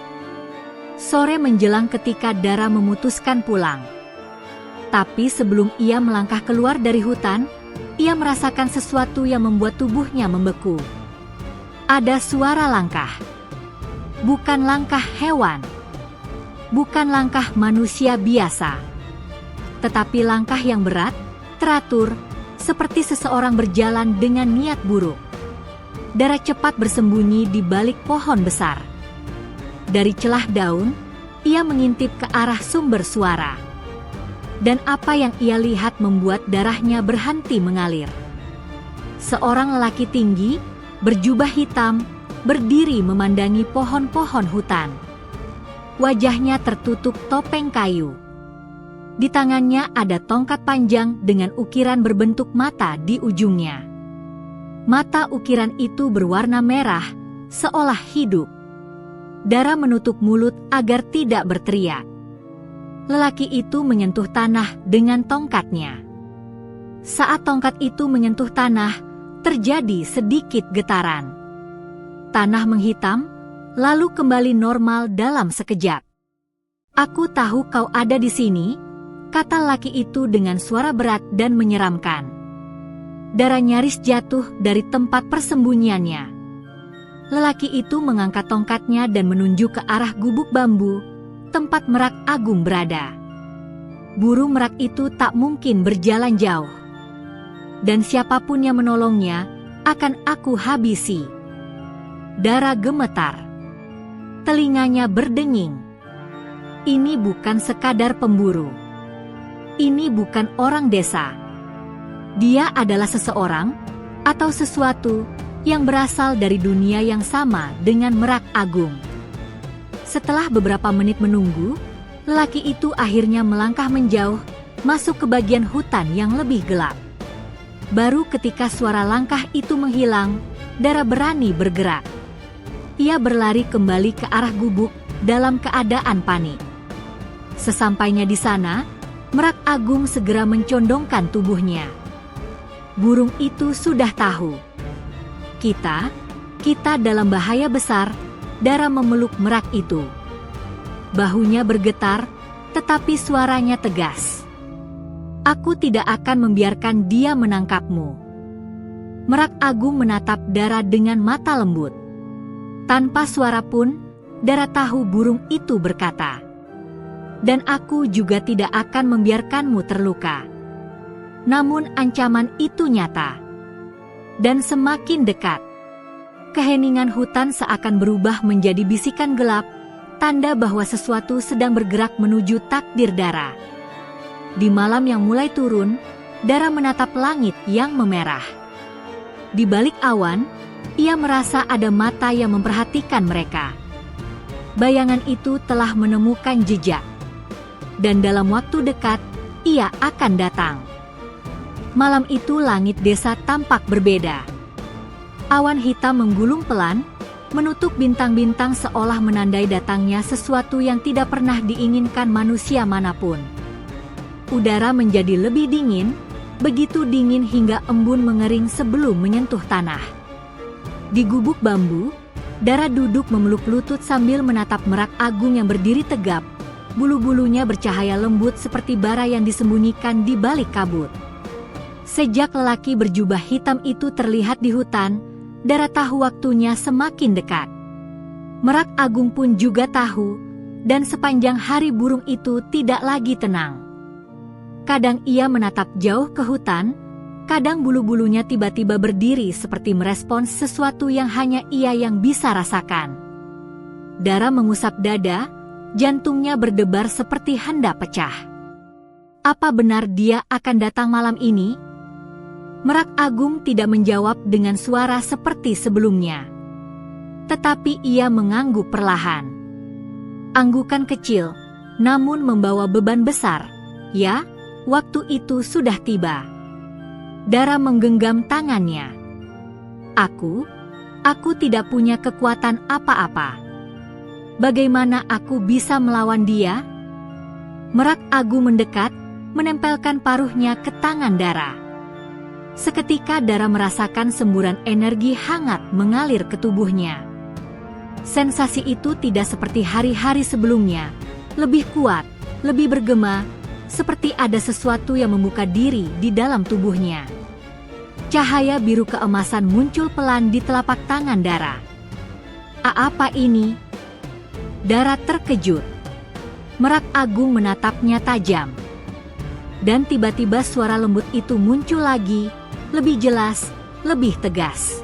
Sore menjelang ketika Dara memutuskan pulang. Tapi sebelum ia melangkah keluar dari hutan, ia merasakan sesuatu yang membuat tubuhnya membeku. Ada suara langkah. Bukan langkah hewan. Bukan langkah manusia biasa. Tetapi langkah yang berat, teratur, seperti seseorang berjalan dengan niat buruk. Dara cepat bersembunyi di balik pohon besar. Dari celah daun, ia mengintip ke arah sumber suara. Dan apa yang ia lihat membuat darahnya berhenti mengalir. Seorang lelaki tinggi, berjubah hitam, berdiri memandangi pohon-pohon hutan. Wajahnya tertutup topeng kayu. Di tangannya ada tongkat panjang dengan ukiran berbentuk mata di ujungnya. Mata ukiran itu berwarna merah, seolah hidup. Dara menutup mulut agar tidak berteriak. Lelaki itu menyentuh tanah dengan tongkatnya. Saat tongkat itu menyentuh tanah, terjadi sedikit getaran. Tanah menghitam, lalu kembali normal dalam sekejap. "Aku tahu kau ada di sini," kata lelaki itu dengan suara berat dan menyeramkan. Dara nyaris jatuh dari tempat persembunyiannya. Lelaki itu mengangkat tongkatnya dan menunjuk ke arah gubuk bambu, tempat Merak Agung berada. Burung merak itu tak mungkin berjalan jauh. Dan siapapun yang menolongnya, akan aku habisi. Dara gemetar. Telinganya berdenging. Ini bukan sekadar pemburu. Ini bukan orang desa. Dia adalah seseorang, atau sesuatu, yang berasal dari dunia yang sama dengan Merak Agung. Setelah beberapa menit menunggu, lelaki itu akhirnya melangkah menjauh, masuk ke bagian hutan yang lebih gelap. Baru ketika suara langkah itu menghilang, Dara berani bergerak. Ia berlari kembali ke arah gubuk dalam keadaan panik. Sesampainya di sana, Merak Agung segera mencondongkan tubuhnya. Burung itu sudah tahu. Kita dalam bahaya besar. Dara memeluk merak itu. Bahunya bergetar, tetapi suaranya tegas. "Aku tidak akan membiarkan dia menangkapmu." Merak Agung menatap Dara dengan mata lembut. Tanpa suara pun, Dara tahu burung itu berkata, "Dan aku juga tidak akan membiarkanmu terluka." Namun ancaman itu nyata. Dan semakin dekat. Keheningan hutan seakan berubah menjadi bisikan gelap, tanda bahwa sesuatu sedang bergerak menuju takdir Dara. Di malam yang mulai turun, Dara menatap langit yang memerah. Di balik awan, ia merasa ada mata yang memperhatikan mereka. Bayangan itu telah menemukan jejak. Dan dalam waktu dekat, ia akan datang. Malam itu langit desa tampak berbeda. Awan hitam menggulung pelan, menutup bintang-bintang seolah menandai datangnya sesuatu yang tidak pernah diinginkan manusia manapun. Udara menjadi lebih dingin, begitu dingin hingga embun mengering sebelum menyentuh tanah. Di gubuk bambu, Dara duduk memeluk lutut sambil menatap Merak Agung yang berdiri tegap, bulu-bulunya bercahaya lembut seperti bara yang disembunyikan di balik kabut. Sejak lelaki berjubah hitam itu terlihat di hutan, Dara tahu waktunya semakin dekat. Merak Agung pun juga tahu, dan sepanjang hari burung itu tidak lagi tenang. Kadang ia menatap jauh ke hutan, kadang bulu-bulunya tiba-tiba berdiri seperti merespons sesuatu yang hanya ia yang bisa rasakan. Dara mengusap dada, jantungnya berdebar seperti hendak pecah. Apa benar dia akan datang malam ini? Merak Agung tidak menjawab dengan suara seperti sebelumnya. Tetapi ia mengangguk perlahan. Anggukan kecil, namun membawa beban besar. Ya, waktu itu sudah tiba. Dara menggenggam tangannya. Aku tidak punya kekuatan apa-apa. Bagaimana aku bisa melawan dia? Merak Agung mendekat, menempelkan paruhnya ke tangan Dara. Seketika Dara merasakan semburan energi hangat mengalir ke tubuhnya. Sensasi itu tidak seperti hari-hari sebelumnya, lebih kuat, lebih bergema, seperti ada sesuatu yang membuka diri di dalam tubuhnya. Cahaya biru keemasan muncul pelan di telapak tangan Dara. Apa ini? Dara terkejut. Merak Agung menatapnya tajam. Dan tiba-tiba suara lembut itu muncul lagi, lebih jelas, lebih tegas.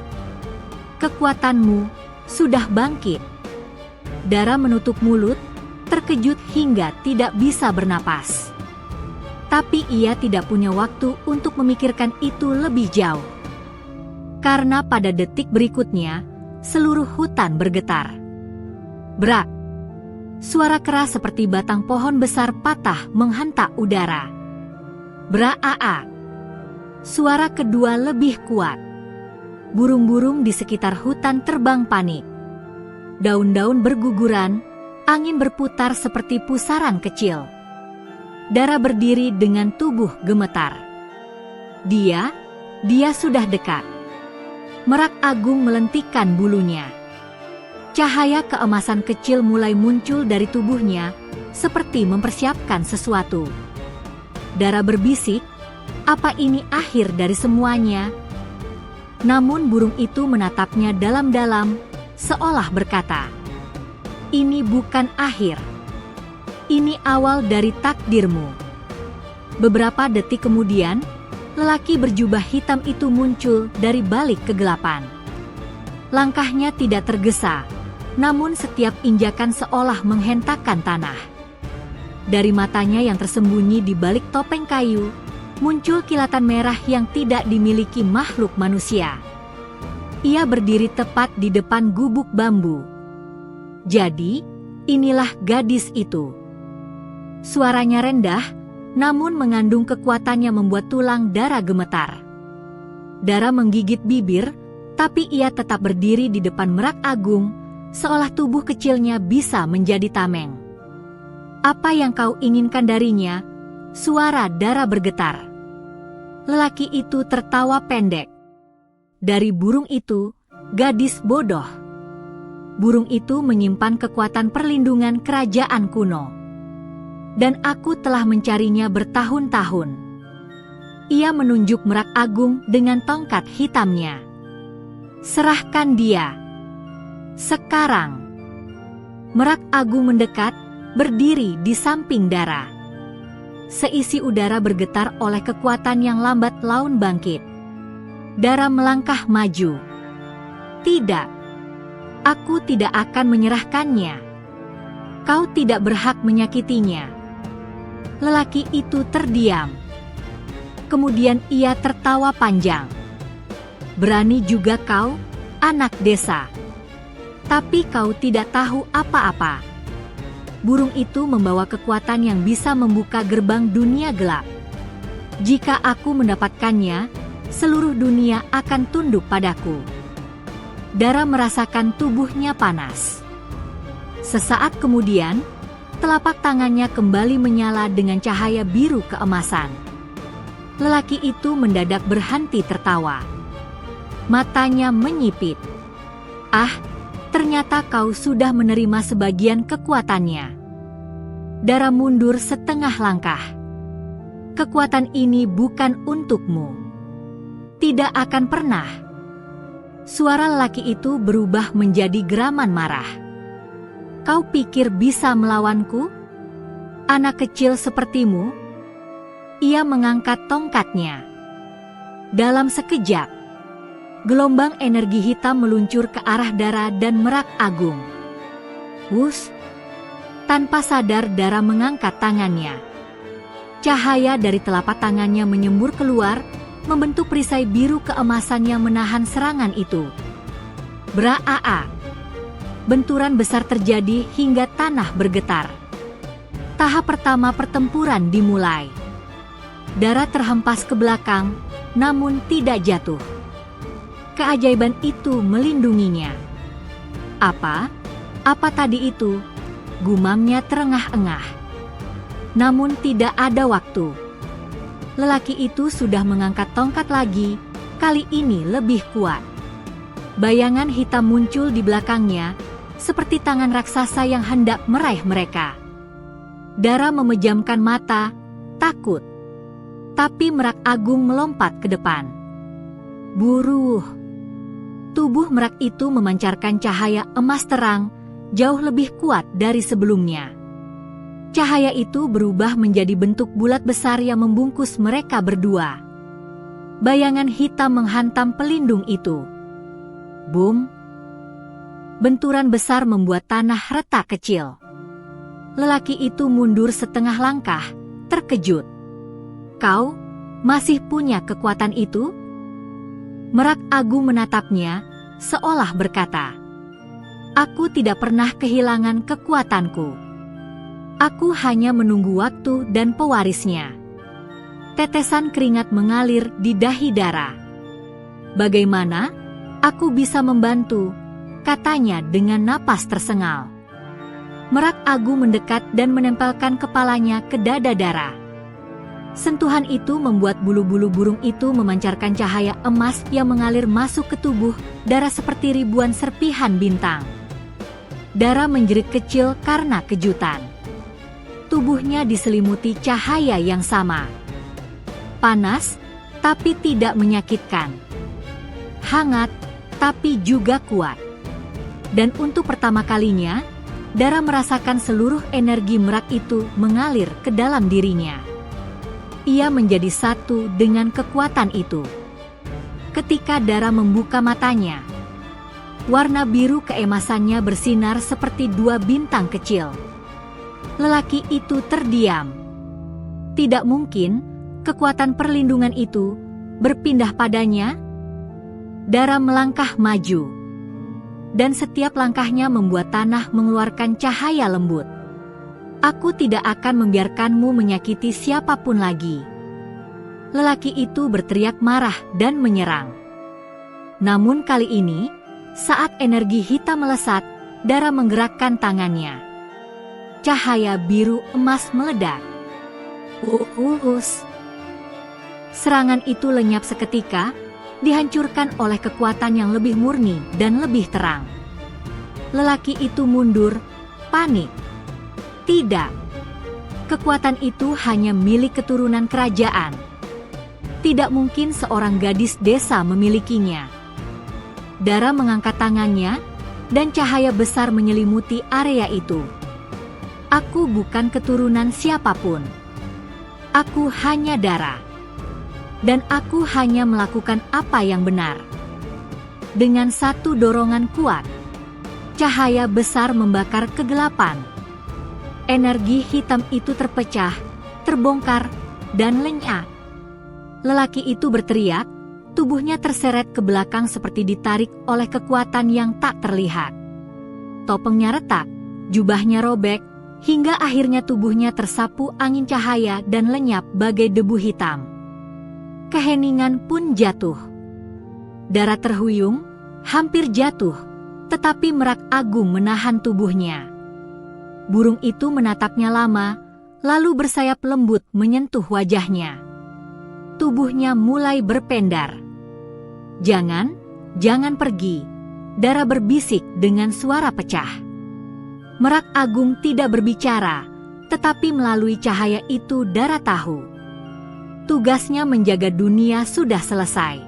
Kekuatanmu sudah bangkit. Dara menutup mulut, terkejut hingga tidak bisa bernapas. Tapi ia tidak punya waktu untuk memikirkan itu lebih jauh. Karena pada detik berikutnya, seluruh hutan bergetar. Brak! Suara keras seperti batang pohon besar patah menghentak udara. Brak! Suara kedua lebih kuat. Burung-burung di sekitar hutan terbang panik. Daun-daun berguguran, angin berputar seperti pusaran kecil. Dara berdiri dengan tubuh gemetar. Dia sudah dekat. Merak Agung melentikkan bulunya. Cahaya keemasan kecil mulai muncul dari tubuhnya, seperti mempersiapkan sesuatu. Dara berbisik, apa ini akhir dari semuanya? Namun burung itu menatapnya dalam-dalam, seolah berkata, "Ini bukan akhir. Ini awal dari takdirmu." Beberapa detik kemudian, lelaki berjubah hitam itu muncul dari balik kegelapan. Langkahnya tidak tergesa, namun setiap injakan seolah menghentakkan tanah. Dari matanya yang tersembunyi di balik topeng kayu, muncul kilatan merah yang tidak dimiliki makhluk manusia. Ia berdiri tepat di depan gubuk bambu. Jadi, inilah gadis itu. Suaranya rendah, namun mengandung kekuatan yang membuat tulang Dara gemetar. Dara menggigit bibir, tapi ia tetap berdiri di depan Merak Agung, seolah tubuh kecilnya bisa menjadi tameng. "Apa yang kau inginkan darinya?" Suara Dara bergetar. Lelaki itu tertawa pendek. Dari burung itu, gadis bodoh. Burung itu menyimpan kekuatan perlindungan kerajaan kuno. Dan aku telah mencarinya bertahun-tahun. Ia menunjuk Merak Agung dengan tongkat hitamnya. "Serahkan dia. Sekarang." Merak Agung mendekat, berdiri di samping Dara. Seisi udara bergetar oleh kekuatan yang lambat laun bangkit. Dara melangkah maju. "Tidak. Aku tidak akan menyerahkannya. Kau tidak berhak menyakitinya." Lelaki itu terdiam. Kemudian ia tertawa panjang. "Berani juga kau, anak desa. Tapi kau tidak tahu apa-apa. Burung itu membawa kekuatan yang bisa membuka gerbang dunia gelap. Jika aku mendapatkannya, seluruh dunia akan tunduk padaku." Dara merasakan tubuhnya panas. Sesaat kemudian, telapak tangannya kembali menyala dengan cahaya biru keemasan. Lelaki itu mendadak berhenti tertawa. Matanya menyipit. "Ah, ternyata kau sudah menerima sebagian kekuatannya." Dara mundur setengah langkah. "Kekuatan ini bukan untukmu. Tidak akan pernah." Suara lelaki itu berubah menjadi geraman marah. "Kau pikir bisa melawanku? Anak kecil sepertimu?" Ia mengangkat tongkatnya. Dalam sekejap, gelombang energi hitam meluncur ke arah Dara dan Merak Agung. Wus! Tanpa sadar Dara mengangkat tangannya. Cahaya dari telapak tangannya menyembur keluar, membentuk perisai biru keemasan yang menahan serangan itu. Braa! Benturan besar terjadi hingga tanah bergetar. Tahap pertama pertempuran dimulai. Dara terhempas ke belakang, namun tidak jatuh. Keajaiban itu melindunginya. Apa? Apa tadi itu? Gumamnya terengah-engah. Namun tidak ada waktu. Lelaki itu sudah mengangkat tongkat lagi, kali ini lebih kuat. Bayangan hitam muncul di belakangnya, seperti tangan raksasa yang hendak meraih mereka. Dara memejamkan mata, takut. Tapi Merak Agung melompat ke depan. Buruh! Tubuh Merak itu memancarkan cahaya emas terang, jauh lebih kuat dari sebelumnya. Cahaya itu berubah menjadi bentuk bulat besar yang membungkus mereka berdua. Bayangan hitam menghantam pelindung itu. Boom! Benturan besar membuat tanah retak kecil. Lelaki itu mundur setengah langkah, terkejut. "Kau masih punya kekuatan itu?" Merak Agung menatapnya, seolah berkata, "Aku tidak pernah kehilangan kekuatanku. Aku hanya menunggu waktu dan pewarisnya." Tetesan keringat mengalir di dahi Dara. "Bagaimana? Aku bisa membantu," katanya dengan napas tersengal. Merak Agung mendekat dan menempelkan kepalanya ke dada Dara. Sentuhan itu membuat bulu-bulu burung itu memancarkan cahaya emas yang mengalir masuk ke tubuh Dara seperti ribuan serpihan bintang. Dara menjerit kecil karena kejutan. Tubuhnya diselimuti cahaya yang sama. Panas, tapi tidak menyakitkan. Hangat, tapi juga kuat. Dan untuk pertama kalinya, Dara merasakan seluruh energi Merak itu mengalir ke dalam dirinya. Ia menjadi satu dengan kekuatan itu. Ketika Dara membuka matanya, warna biru keemasannya bersinar seperti dua bintang kecil. Lelaki itu terdiam. Tidak mungkin kekuatan perlindungan itu berpindah padanya. Dara melangkah maju, dan setiap langkahnya membuat tanah mengeluarkan cahaya lembut. "Aku tidak akan membiarkanmu menyakiti siapapun lagi." Lelaki itu berteriak marah dan menyerang. Namun kali ini, saat energi hitam melesat, Dara menggerakkan tangannya. Cahaya biru emas meledak. Serangan itu lenyap seketika, dihancurkan oleh kekuatan yang lebih murni dan lebih terang. Lelaki itu mundur, panik. Tidak. Kekuatan itu hanya milik keturunan kerajaan. Tidak mungkin seorang gadis desa memilikinya. Dara mengangkat tangannya, dan cahaya besar menyelimuti area itu. Aku bukan keturunan siapapun. Aku hanya Dara. Dan aku hanya melakukan apa yang benar. Dengan satu dorongan kuat, cahaya besar membakar kegelapan. Energi hitam itu terpecah, terbongkar, dan lenyap. Lelaki itu berteriak, tubuhnya terseret ke belakang seperti ditarik oleh kekuatan yang tak terlihat. Topengnya retak, jubahnya robek, hingga akhirnya tubuhnya tersapu angin cahaya dan lenyap bagai debu hitam. Keheningan pun jatuh. Dara terhuyung, hampir jatuh, tetapi Merak Agung menahan tubuhnya. Burung itu menatapnya lama, lalu bersayap lembut menyentuh wajahnya. Tubuhnya mulai berpendar. Jangan pergi, Dara berbisik dengan suara pecah. Merak Agung tidak berbicara, tetapi melalui cahaya itu Dara tahu. Tugasnya menjaga dunia sudah selesai.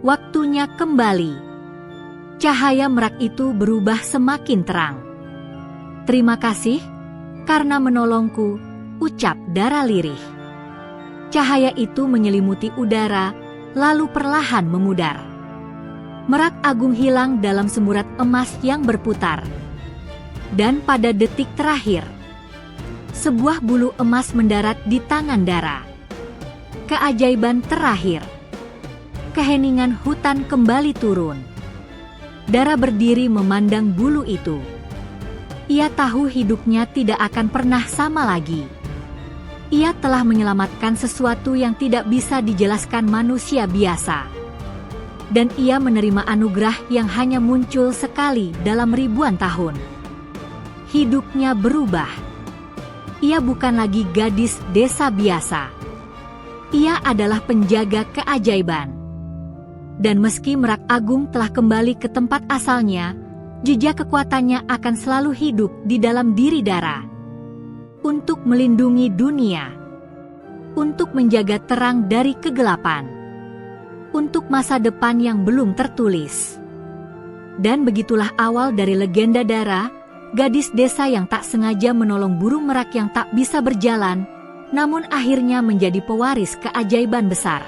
Waktunya kembali. Cahaya merak itu berubah semakin terang. Terima kasih, karena menolongku, ucap Dara lirih. Cahaya itu menyelimuti udara, lalu perlahan memudar. Merak Agung hilang dalam semburat emas yang berputar. Dan pada detik terakhir, sebuah bulu emas mendarat di tangan Dara. Keajaiban terakhir. Keheningan hutan kembali turun. Dara berdiri memandang bulu itu. Ia tahu hidupnya tidak akan pernah sama lagi. Ia telah menyelamatkan sesuatu yang tidak bisa dijelaskan manusia biasa. Dan ia menerima anugerah yang hanya muncul sekali dalam ribuan tahun. Hidupnya berubah. Ia bukan lagi gadis desa biasa. Ia adalah penjaga keajaiban. Dan meski Merak Agung telah kembali ke tempat asalnya, jejak kekuatannya akan selalu hidup di dalam diri Dara. Untuk melindungi dunia. Untuk menjaga terang dari kegelapan. Untuk masa depan yang belum tertulis. Dan begitulah awal dari legenda Dara, gadis desa yang tak sengaja menolong burung merak yang tak bisa berjalan, namun akhirnya menjadi pewaris keajaiban besar.